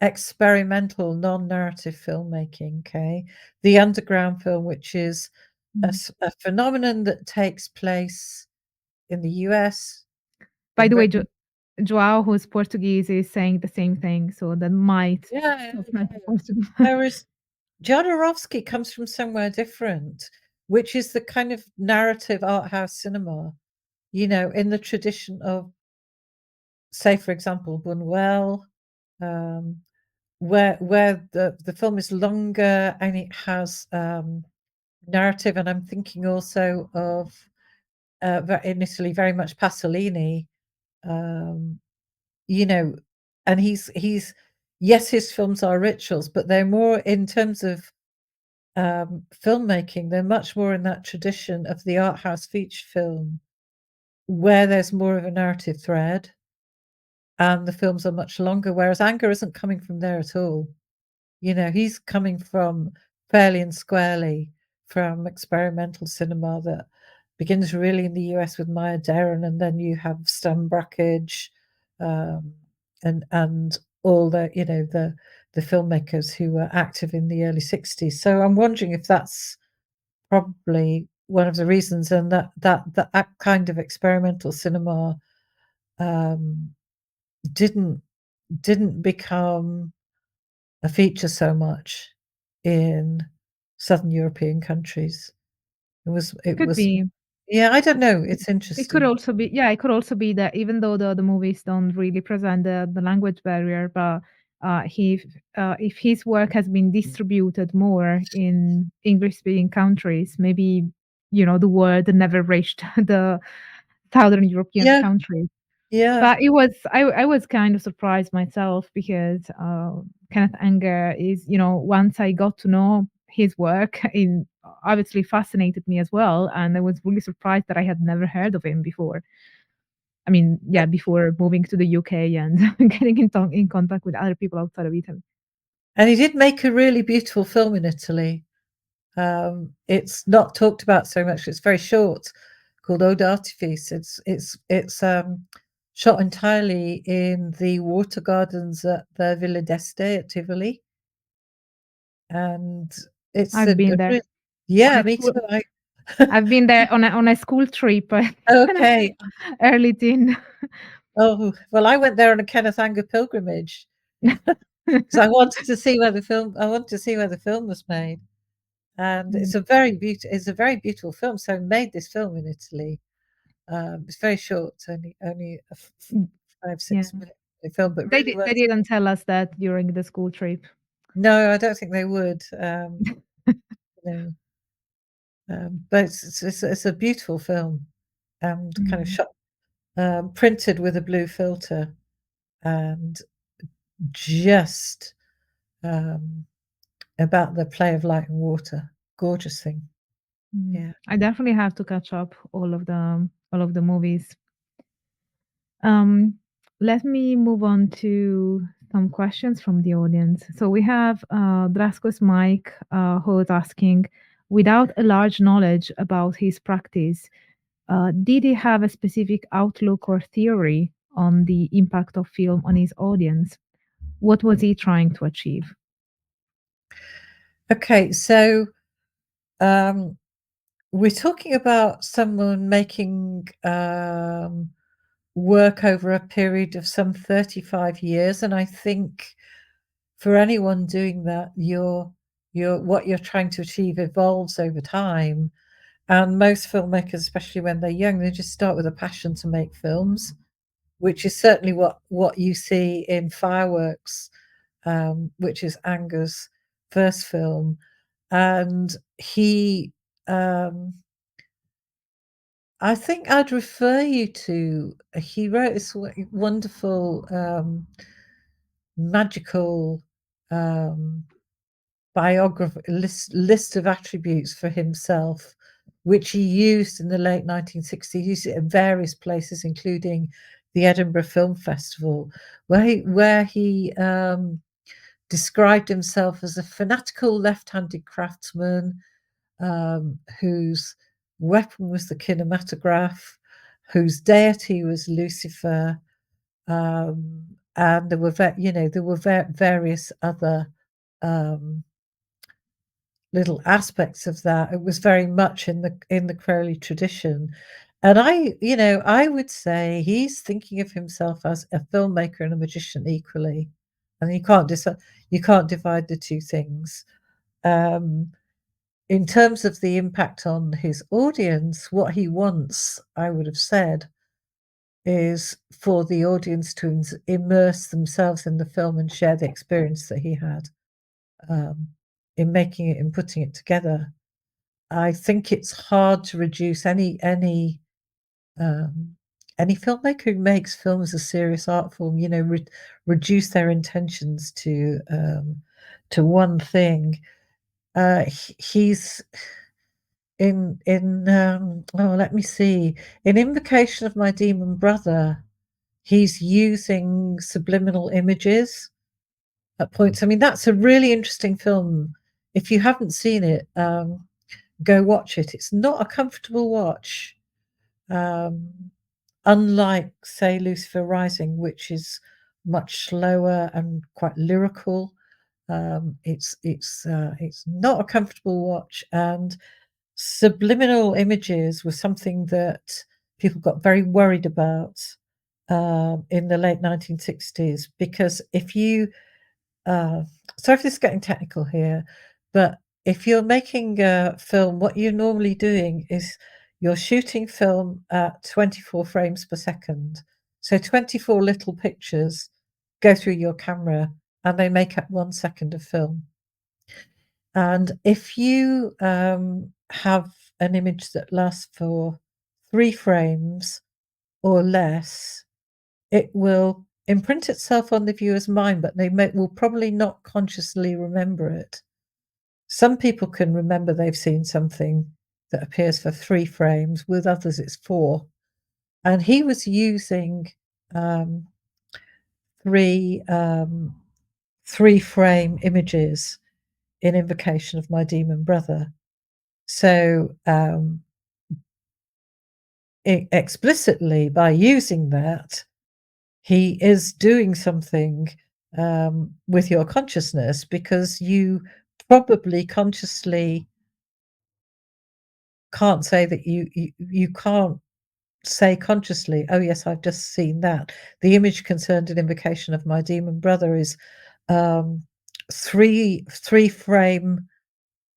experimental non-narrative filmmaking, okay? The underground film, which is Mm. a phenomenon that takes place in the US, By in the way, Britain. Joao, who's Portuguese, is saying the same thing, so that might Yeah, soften the yeah. Portuguese. Whereas Jodorowsky comes from somewhere different, which is the kind of narrative art house cinema, in the tradition of, say, for example, Buñuel, um, where the film is longer and it has narrative. And I'm thinking also of in Italy, very much Pasolini, um, you know, and he's yes, his films are rituals, but they're more in terms of filmmaking. They're much more in that tradition of the art house feature film, where there's more of a narrative thread, and the films are much longer. Whereas Anger isn't coming from there at all. He's coming from fairly and squarely from experimental cinema that begins really in the US with Maya Deren, and then you have Stan Brakhage, um, and all the filmmakers who were active in the early 60s. So I'm wondering if that's probably one of the reasons, and that kind of experimental cinema um, didn't didn't become a feature so much in Southern European countries. It Could was be. yeah, I don't know, it's It could interesting. also be, yeah, it could also be that even though the movies don't really present the language barrier, but he if his work has been distributed more in English-speaking countries, maybe, the word never reached the Southern European Yeah, countries. yeah. But I was kind of surprised myself because Kenneth Anger is, once I got to know his work, it obviously fascinated me as well, and I was really surprised that I had never heard of him before. I mean, A yeah, before moving to the UK and getting in contact with other people outside of Italy. and he did make a really beautiful film in Italy. It's not talked about so much, it's very short, called Eau d'Artifice. It's shot entirely in the water gardens at the Villa d'Este at Tivoli, and it's I've been a there real on yeah, a me school. too, I I've been there on a school trip, kind of okay. early teen. Oh, well, I went there on a Kenneth Anger pilgrimage because I wanted to see where the film was made, and Mm, it's a very beautiful film. So I made this film in Italy. It's very short, only a mm, five, yeah. 6 minute film, but They really di they worth didn't it. tell us that during the school trip. No, I don't think they would. You but it's a beautiful film and kind of Mm, shot, printed with a blue filter and just um, about the play of light and water. Gorgeous thing. Yeah. I definitely have to catch up all of the movies. Um, Let me move on to some questions from the audience. So we have Draskos Mike, who is asking, without a large knowledge about his practice, did he have a specific outlook or theory on the impact of film on his audience? What was he trying to achieve? Okay, so we're talking about someone making work over a period of some 35 years, and I think for anyone doing that, what you're trying to achieve evolves over time. And most filmmakers, especially when they're young, they just start with a passion to make films, which is certainly what you see in Fireworks, which is Anger's first film. And he, I think I'd refer you to, he wrote this wonderful magickal biography list of attributes for himself, which he used in the late 1960s. He used it at various places, including the Edinburgh Film Festival, where he described himself as a fanatical left-handed craftsman whose weapon was the kinematograph, whose deity was Lucifer, and there were various other little aspects of that. It was very much in the Crowley tradition, and I would say he's thinking of himself as a filmmaker and a magician equally, and you can't divide the two things. In terms of the impact on his audience, what he wants, I would have said, is for the audience to immerse themselves in the film and share the experience that he had in making it and putting it together. I think it's hard to reduce any filmmaker who makes film as a serious art form, reduce their intentions to one thing. He's let me see. In Invocation of My Demon Brother, he's using subliminal images at points. I mean, that's a really interesting film. If you haven't seen it, go watch it. It's not a comfortable watch. Unlike, say, Lucifer Rising, which is much slower and quite lyrical. It's not a comfortable watch, and subliminal images was something that people got very worried about in the late 1960s, because if you sorry if this is getting technical here, but if you're making a film, what you're normally doing is you're shooting film at 24 frames per second. So 24 little pictures go through your camera and they make up 1 second of film. And if you have an image that lasts for 3 frames or less, it will imprint itself on the viewer's mind, but will probably not consciously remember it. Some people can remember they've seen something that appears for 3 frames, with others it's 4. And he was using 3-frame images in Invocation of My Demon Brother. So explicitly, by using that, he is doing something with your consciousness, because you probably consciously can't say that you can't say consciously, oh yes, I've just seen that. The image concerned in Invocation of My Demon Brother is 3-frame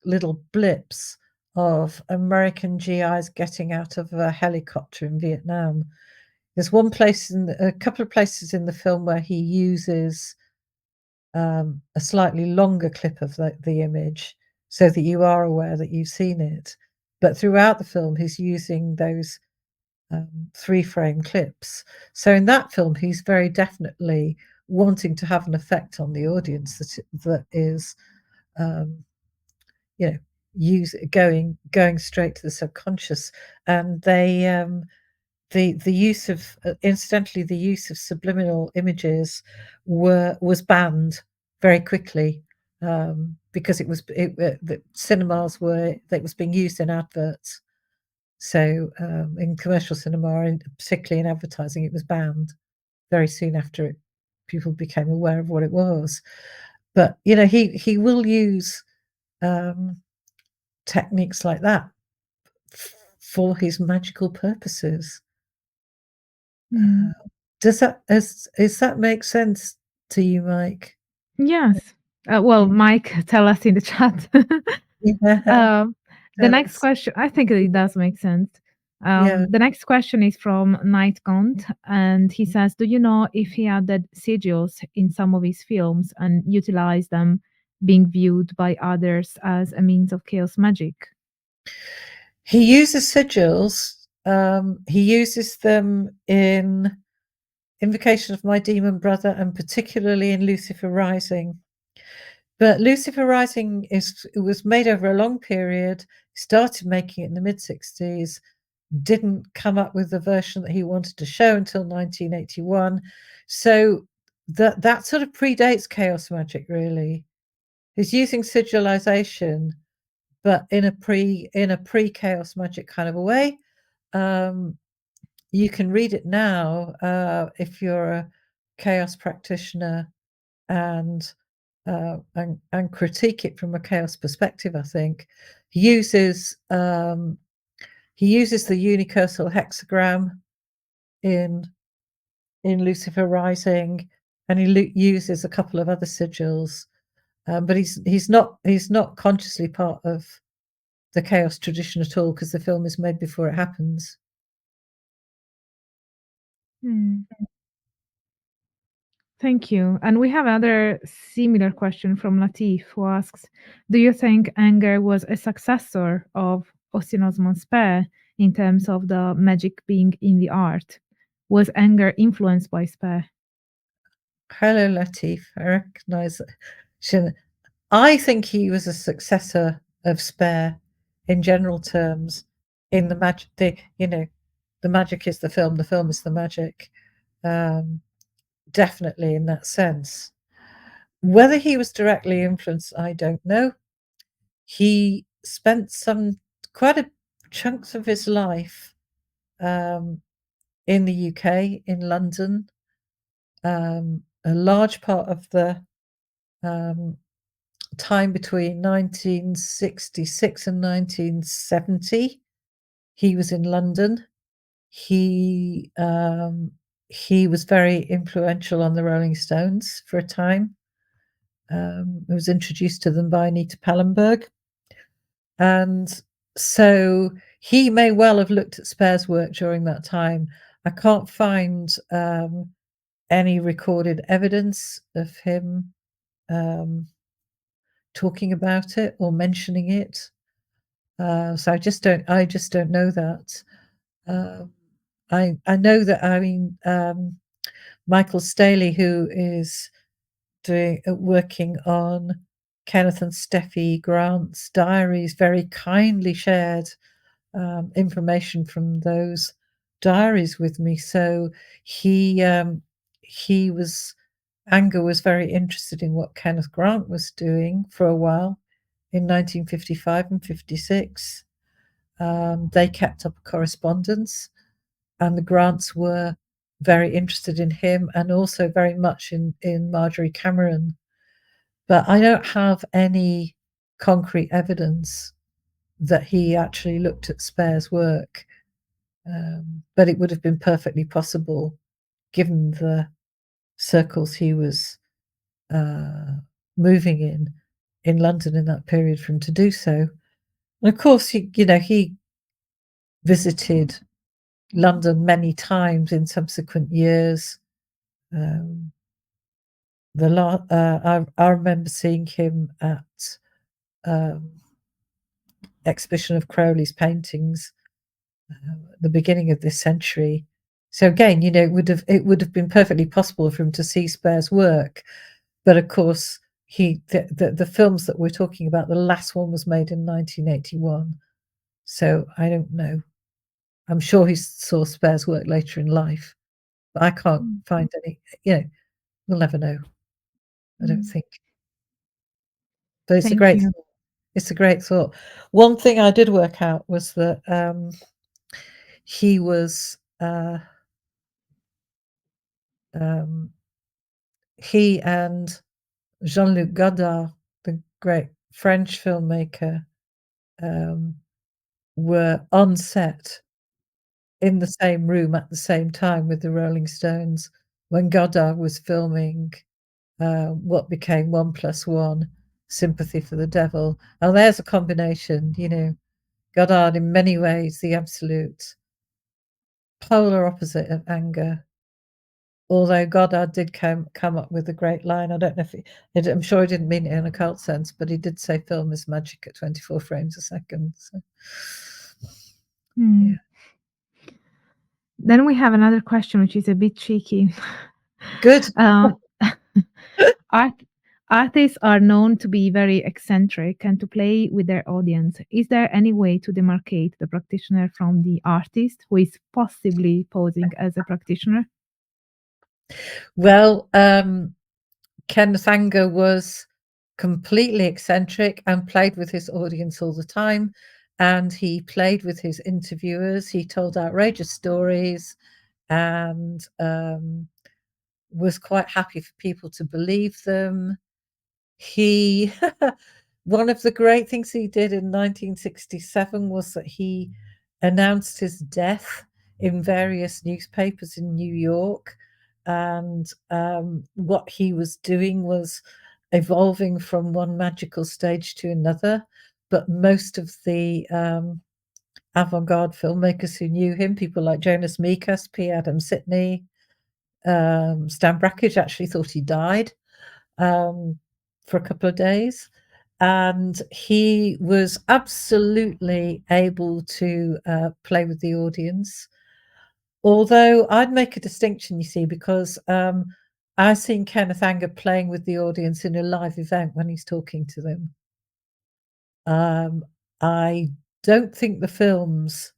little blips of American GIs getting out of a helicopter in Vietnam. There's a couple of places in the film where he uses a slightly longer clip of the image, so that you are aware that you've seen it. But throughout the film, he's using those 3-frame clips. So in that film, he's very definitely wanting to have an effect on the audience that is, going straight to the subconscious. And the use of incidentally, the use of subliminal images was banned very quickly because the cinemas that was being used in adverts. So in commercial cinema, and particularly in advertising, it was banned very soon after people became aware of what it was. But he will use techniques like that for his magical purposes. Does that make sense to you, Mike? Yes. Well, Mike, tell us in the chat. Yeah, The tell next us. question, I think it does make sense. Yeah. The next question is from Night Gaunt, and he says, "Do you know if he added sigils in some of his films and utilized them, being viewed by others as a means of chaos magic?" He uses sigils. He uses them in Invocation of My Demon Brother, and particularly in Lucifer Rising. But Lucifer Rising was made over a long period. He started making it in the mid-60s, didn't come up with the version that he wanted to show until 1981. So that sort of predates chaos magic, really. He's using sigilization, but in a pre-chaos magic kind of a way. You can read it now if you're a chaos practitioner and critique it from a chaos perspective. I think he uses the unicursal hexagram in Lucifer Rising, and he uses a couple of other sigils, but he's not consciously part of the chaos tradition at all, because the film is made before it happens. Thank you. And we have another similar question from Latif, who asks, "Do you think Anger was a successor of Austin Osman Spare in terms of the magic being in the art? Was Anger influenced by Spare?" Hello, Latif. I recognise that. I think he was a successor of Spare in general terms. In the magic, the magic is the film is the magic. Definitely in that sense. Whether he was directly influenced, I don't know. He spent quite a chunks of his life in the UK, in London. A large part of the time between 1966 and 1970, he was in London. He was very influential on the Rolling Stones for a time. I was introduced to them by Anita Pallenberg. And so he may well have looked at Spare's work during that time. I can't find any recorded evidence of him talking about it or mentioning it. So I just don't know that. I know that Michael Staley, who is working on Kenneth and Steffi Grant's diaries, very kindly shared information from those diaries with me. So Anger was very interested in what Kenneth Grant was doing for a while in 1955 and 56. They kept up a correspondence, and the Grants were very interested in him and also very much in Marjorie Cameron. But I don't have any concrete evidence that he actually looked at Spare's work. But it would have been perfectly possible, given the circles he was moving in London in that period, for him to do so. And of course, he visited London many times in subsequent years. I remember seeing him at exhibition of Crowley's paintings at the beginning of this century. So again, it would have been perfectly possible for him to see Spare's work, but of course, the films that we're talking about, the last one was made in 1981. So I don't know. I'm sure he saw Spare's work later in life, but I can't find any. We'll never know. I don't think. But it's a Thank great you. thought. It's a great thought. One thing I did work out was that he was he and Jean-Luc Godard, the great French filmmaker, were on set in the same room at the same time with the Rolling Stones when Godard was filming what became 1+1, Sympathy for the Devil. Oh, there's a combination, you know. Godard, in many ways, the absolute polar opposite of Anger. Although Godard did come up with a great line. I don't know if I'm sure he didn't mean it in a cult sense, but he did say film is magic at 24 frames a second. So, yeah. Then we have another question, which is a bit tricky. Good. Artists are known to be very eccentric and to play with their audience. Is there any way to demarcate the practitioner from the artist who is possibly posing as a practitioner? Well, Kenneth Anger was completely eccentric and played with his audience all the time. And he played with his interviewers. He told outrageous stories and was quite happy for people to believe them. He, one of the great things he did in 1967 was that he announced his death in various newspapers in New York. And what he was doing was evolving from one magical stage to another. But most of the avant-garde filmmakers who knew him, people like Jonas Mekas, P. Adam Sidney, Stan Brakhage, actually thought he died for a couple of days. And he was absolutely able to play with the audience. Although I'd make a distinction, you see, because I've seen Kenneth Anger playing with the audience in a live event when he's talking to them. I don't think the films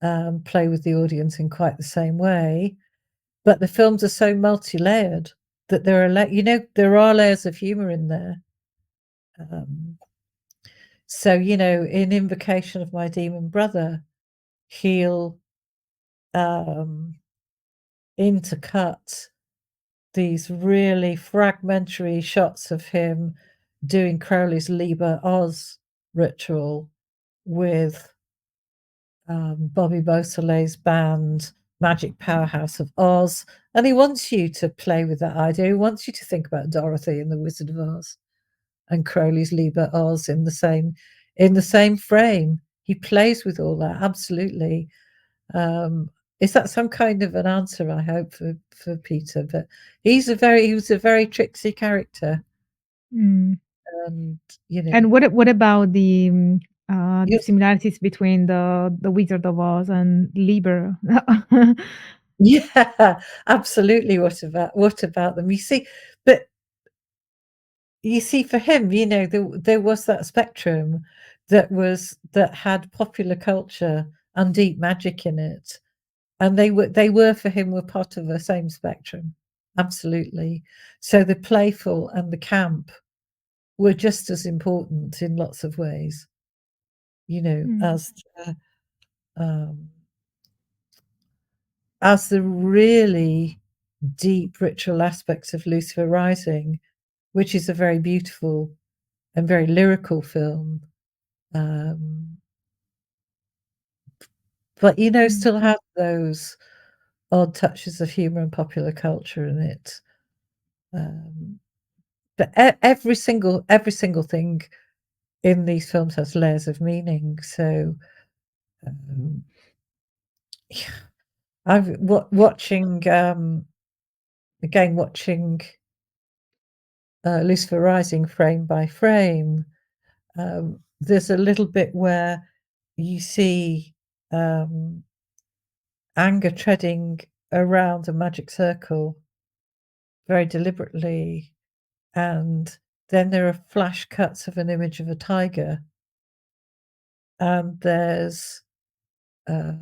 play with the audience in quite the same way, but the films are so multi-layered that there are layers of humor in there. So, in Invocation of My Demon Brother, he'll intercut these really fragmentary shots of him doing Crowley's Liber Oz ritual with Bobby Beausoleil's band, Magic Powerhouse of Oz. And he wants you to play with that idea. He wants you to think about Dorothy and the Wizard of Oz and Crowley's Liber Oz in the same frame. He plays with all that, absolutely. Is that some kind of an answer, I hope, for Peter? But he was a very tricksy character. Mm. And And what about the Yes. similarities between the Wizard of Oz and Liber? Yeah, absolutely. What about them? You see, for him, there was that spectrum that had popular culture and deep magic in it. And they were for him were part of the same spectrum. Absolutely. So the playful and the camp were just as important in lots of ways, as the really deep ritual aspects of Lucifer Rising, which is a very beautiful and very lyrical film. But still have those odd touches of humor and popular culture in it. But every single thing in these films has layers of meaning. So I've watching Lucifer Rising frame by frame. There's a little bit where you see Anger treading around a magic circle very deliberately, and then there are flash cuts of an image of a tiger, and there's a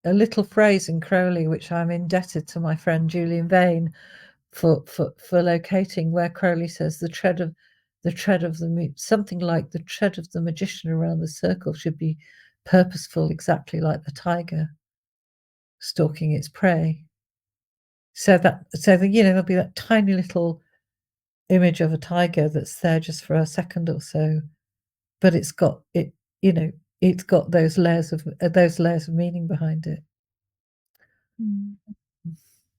little phrase in Crowley which I'm indebted to my friend Julian Vane for locating, where Crowley says the tread the tread of the something like the tread of the magician around the circle should be purposeful, exactly like the tiger stalking its prey. So that there'll be that tiny little image of a tiger that's there just for a second or so, but it's got those layers of meaning behind it. Mm.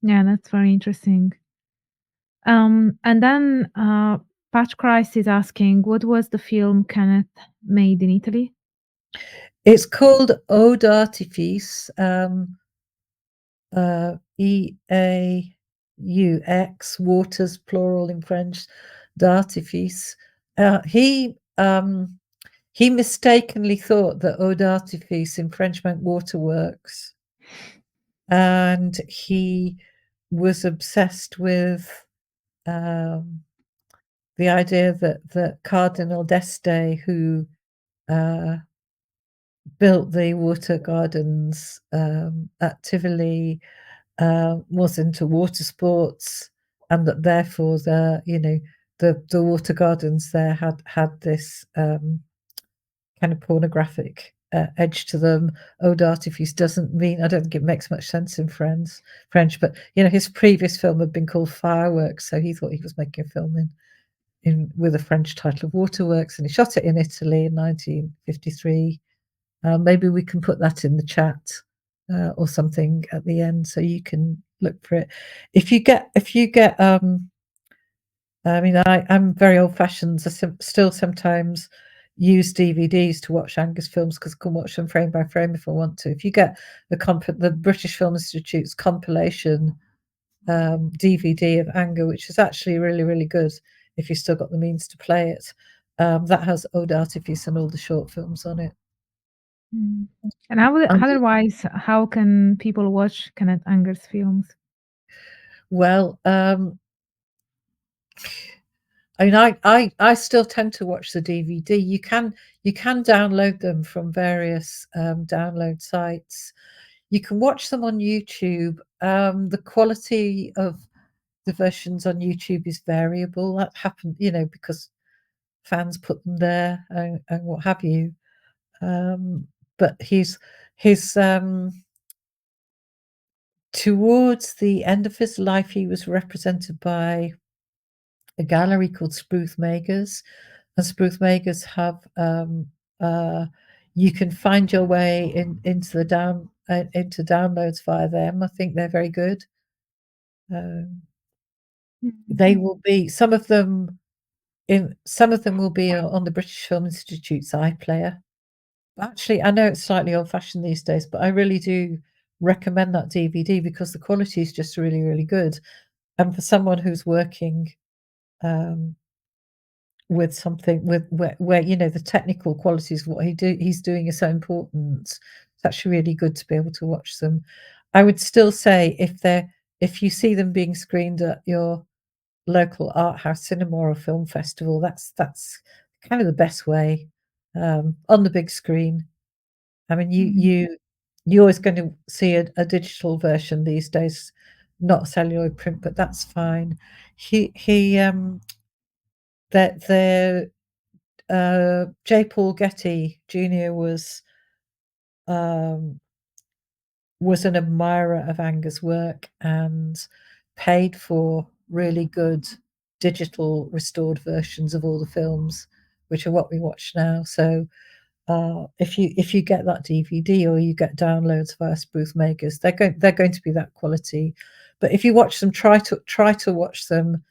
Yeah, that's very interesting. And then Patch Christ is asking, what was the film Kenneth made in Italy? It's called Eau d'Artifice, EAUX, waters, plural in French, d'artifice. He mistakenly thought that Eau d'Artifice in French meant waterworks, and he was obsessed with the idea that Cardinal d'Este, who built the water gardens at Tivoli, was into water sports, and that therefore the water gardens there had this kind of pornographic edge to them. Eau d'Artifice doesn't mean, I don't think it makes much sense in French, but his previous film had been called Fireworks, so he thought he was making a film with a French title of Waterworks, and he shot it in Italy in 1953. Maybe we can put that in the chat or something at the end, so you can look for it. If you get, I mean, I'm very old-fashioned. I still sometimes use DVDs to watch Anger's films because I can watch them frame by frame if I want to. If you get the British Film Institute's compilation DVD of Anger, which is actually really, really good if you've still got the means to play it, that has Eau d'Artifice and all the short films on it. Mm. And otherwise, how can people watch Kenneth Anger's films? Well, I mean, I still tend to watch the DVD. You can download them from various download sites. You can watch them on YouTube. The quality of the versions on YouTube is variable. That happened, because fans put them there and what have you. But his towards the end of his life, he was represented by a gallery called Spruth Makers, and Spruth Makers have you can find your way into downloads via them. I think they're very good. They will be some of them will be on the British Film Institute's iPlayer. Actually, I know it's slightly old-fashioned these days, but I really do recommend that DVD because the quality is just really, really good. And for someone who's working with something where the technical qualities of what he's doing is so important, it's actually really good to be able to watch them. I would still say if you see them being screened at your local art house, cinema, or film festival, that's kind of the best way on the big screen. I mean, you're always going to see a digital version these days, not a celluloid print, but that's fine. J. Paul Getty Jr. was an admirer of Anger's work and paid for really good digital restored versions of all the films, which are what we watch now. So if you get that DVD or you get downloads via Spruth Makers, they're going to be that quality. But if you watch them, try to watch them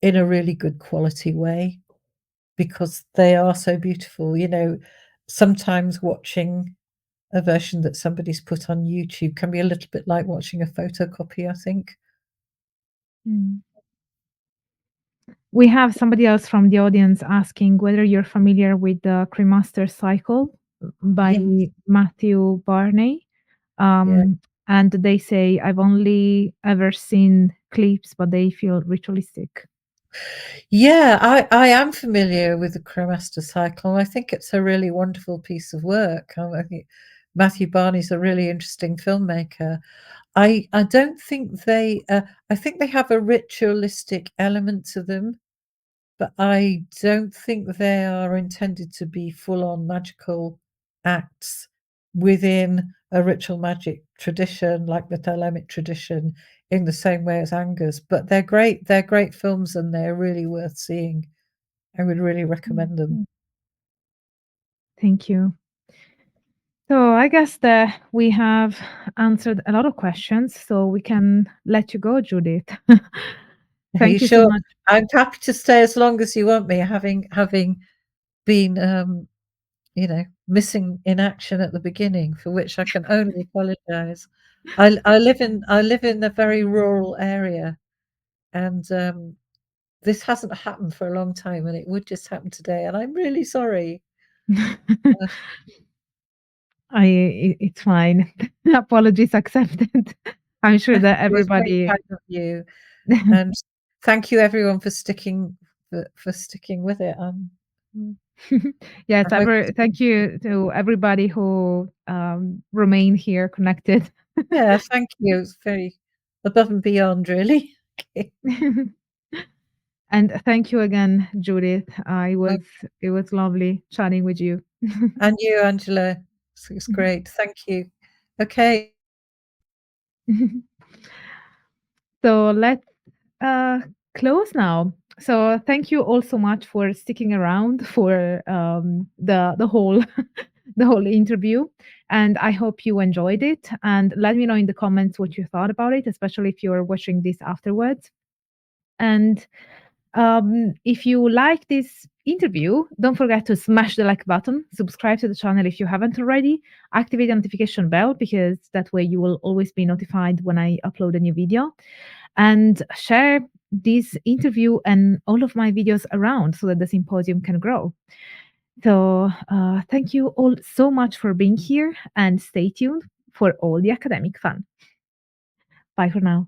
in a really good quality way, because they are so beautiful. Sometimes watching a version that somebody's put on YouTube can be a little bit like watching a photocopy, I think. We have somebody else from the audience asking whether you're familiar with the Cremaster Cycle by Matthew Barney. And they say, I've only ever seen clips, but they feel ritualistic. Yeah, I am familiar with the Cremaster Cycle. I think it's a really wonderful piece of work. I think Matthew Barney's a really interesting filmmaker. I don't think I think they have a ritualistic element to them. but I don't think they are intended to be full-on magical acts within a ritual magic tradition like the Thelemic tradition in the same way as Anger's. But they're great films, and they're really worth seeing. I would really recommend them. Thank you. So I guess that we have answered a lot of questions, so we can let you go, Judith. Are you Thank you so sure? much. I'm happy to stay as long as you want me, having been missing in action at the beginning, for which I can only apologize. I live in a very rural area, and this hasn't happened for a long time, and it would just happen today, and I'm really sorry. It's fine. Apologies accepted. I'm sure that It was very everybody kind of you, and thank you everyone for sticking with it. Yes, I hope it's thank you to everybody who remain here connected. yeah, thank you. It's very above and beyond, really. Okay. And thank you again, Judith. Oh, It was lovely chatting with you. and you, Angela. It's great. Thank you. Okay. So let's uh, close now. So thank you all so much for sticking around for the whole the whole interview, and I hope you enjoyed it. And let me know in the comments what you thought about it, especially if you're watching this afterwards. And if you like this interview, don't forget to smash the like button, subscribe to the channel if you haven't already, activate the notification bell because that way you will always be notified when I upload a new video, and share this interview and all of my videos around so that the symposium can grow. So, thank you all so much for being here and stay tuned for all the academic fun. Bye for now.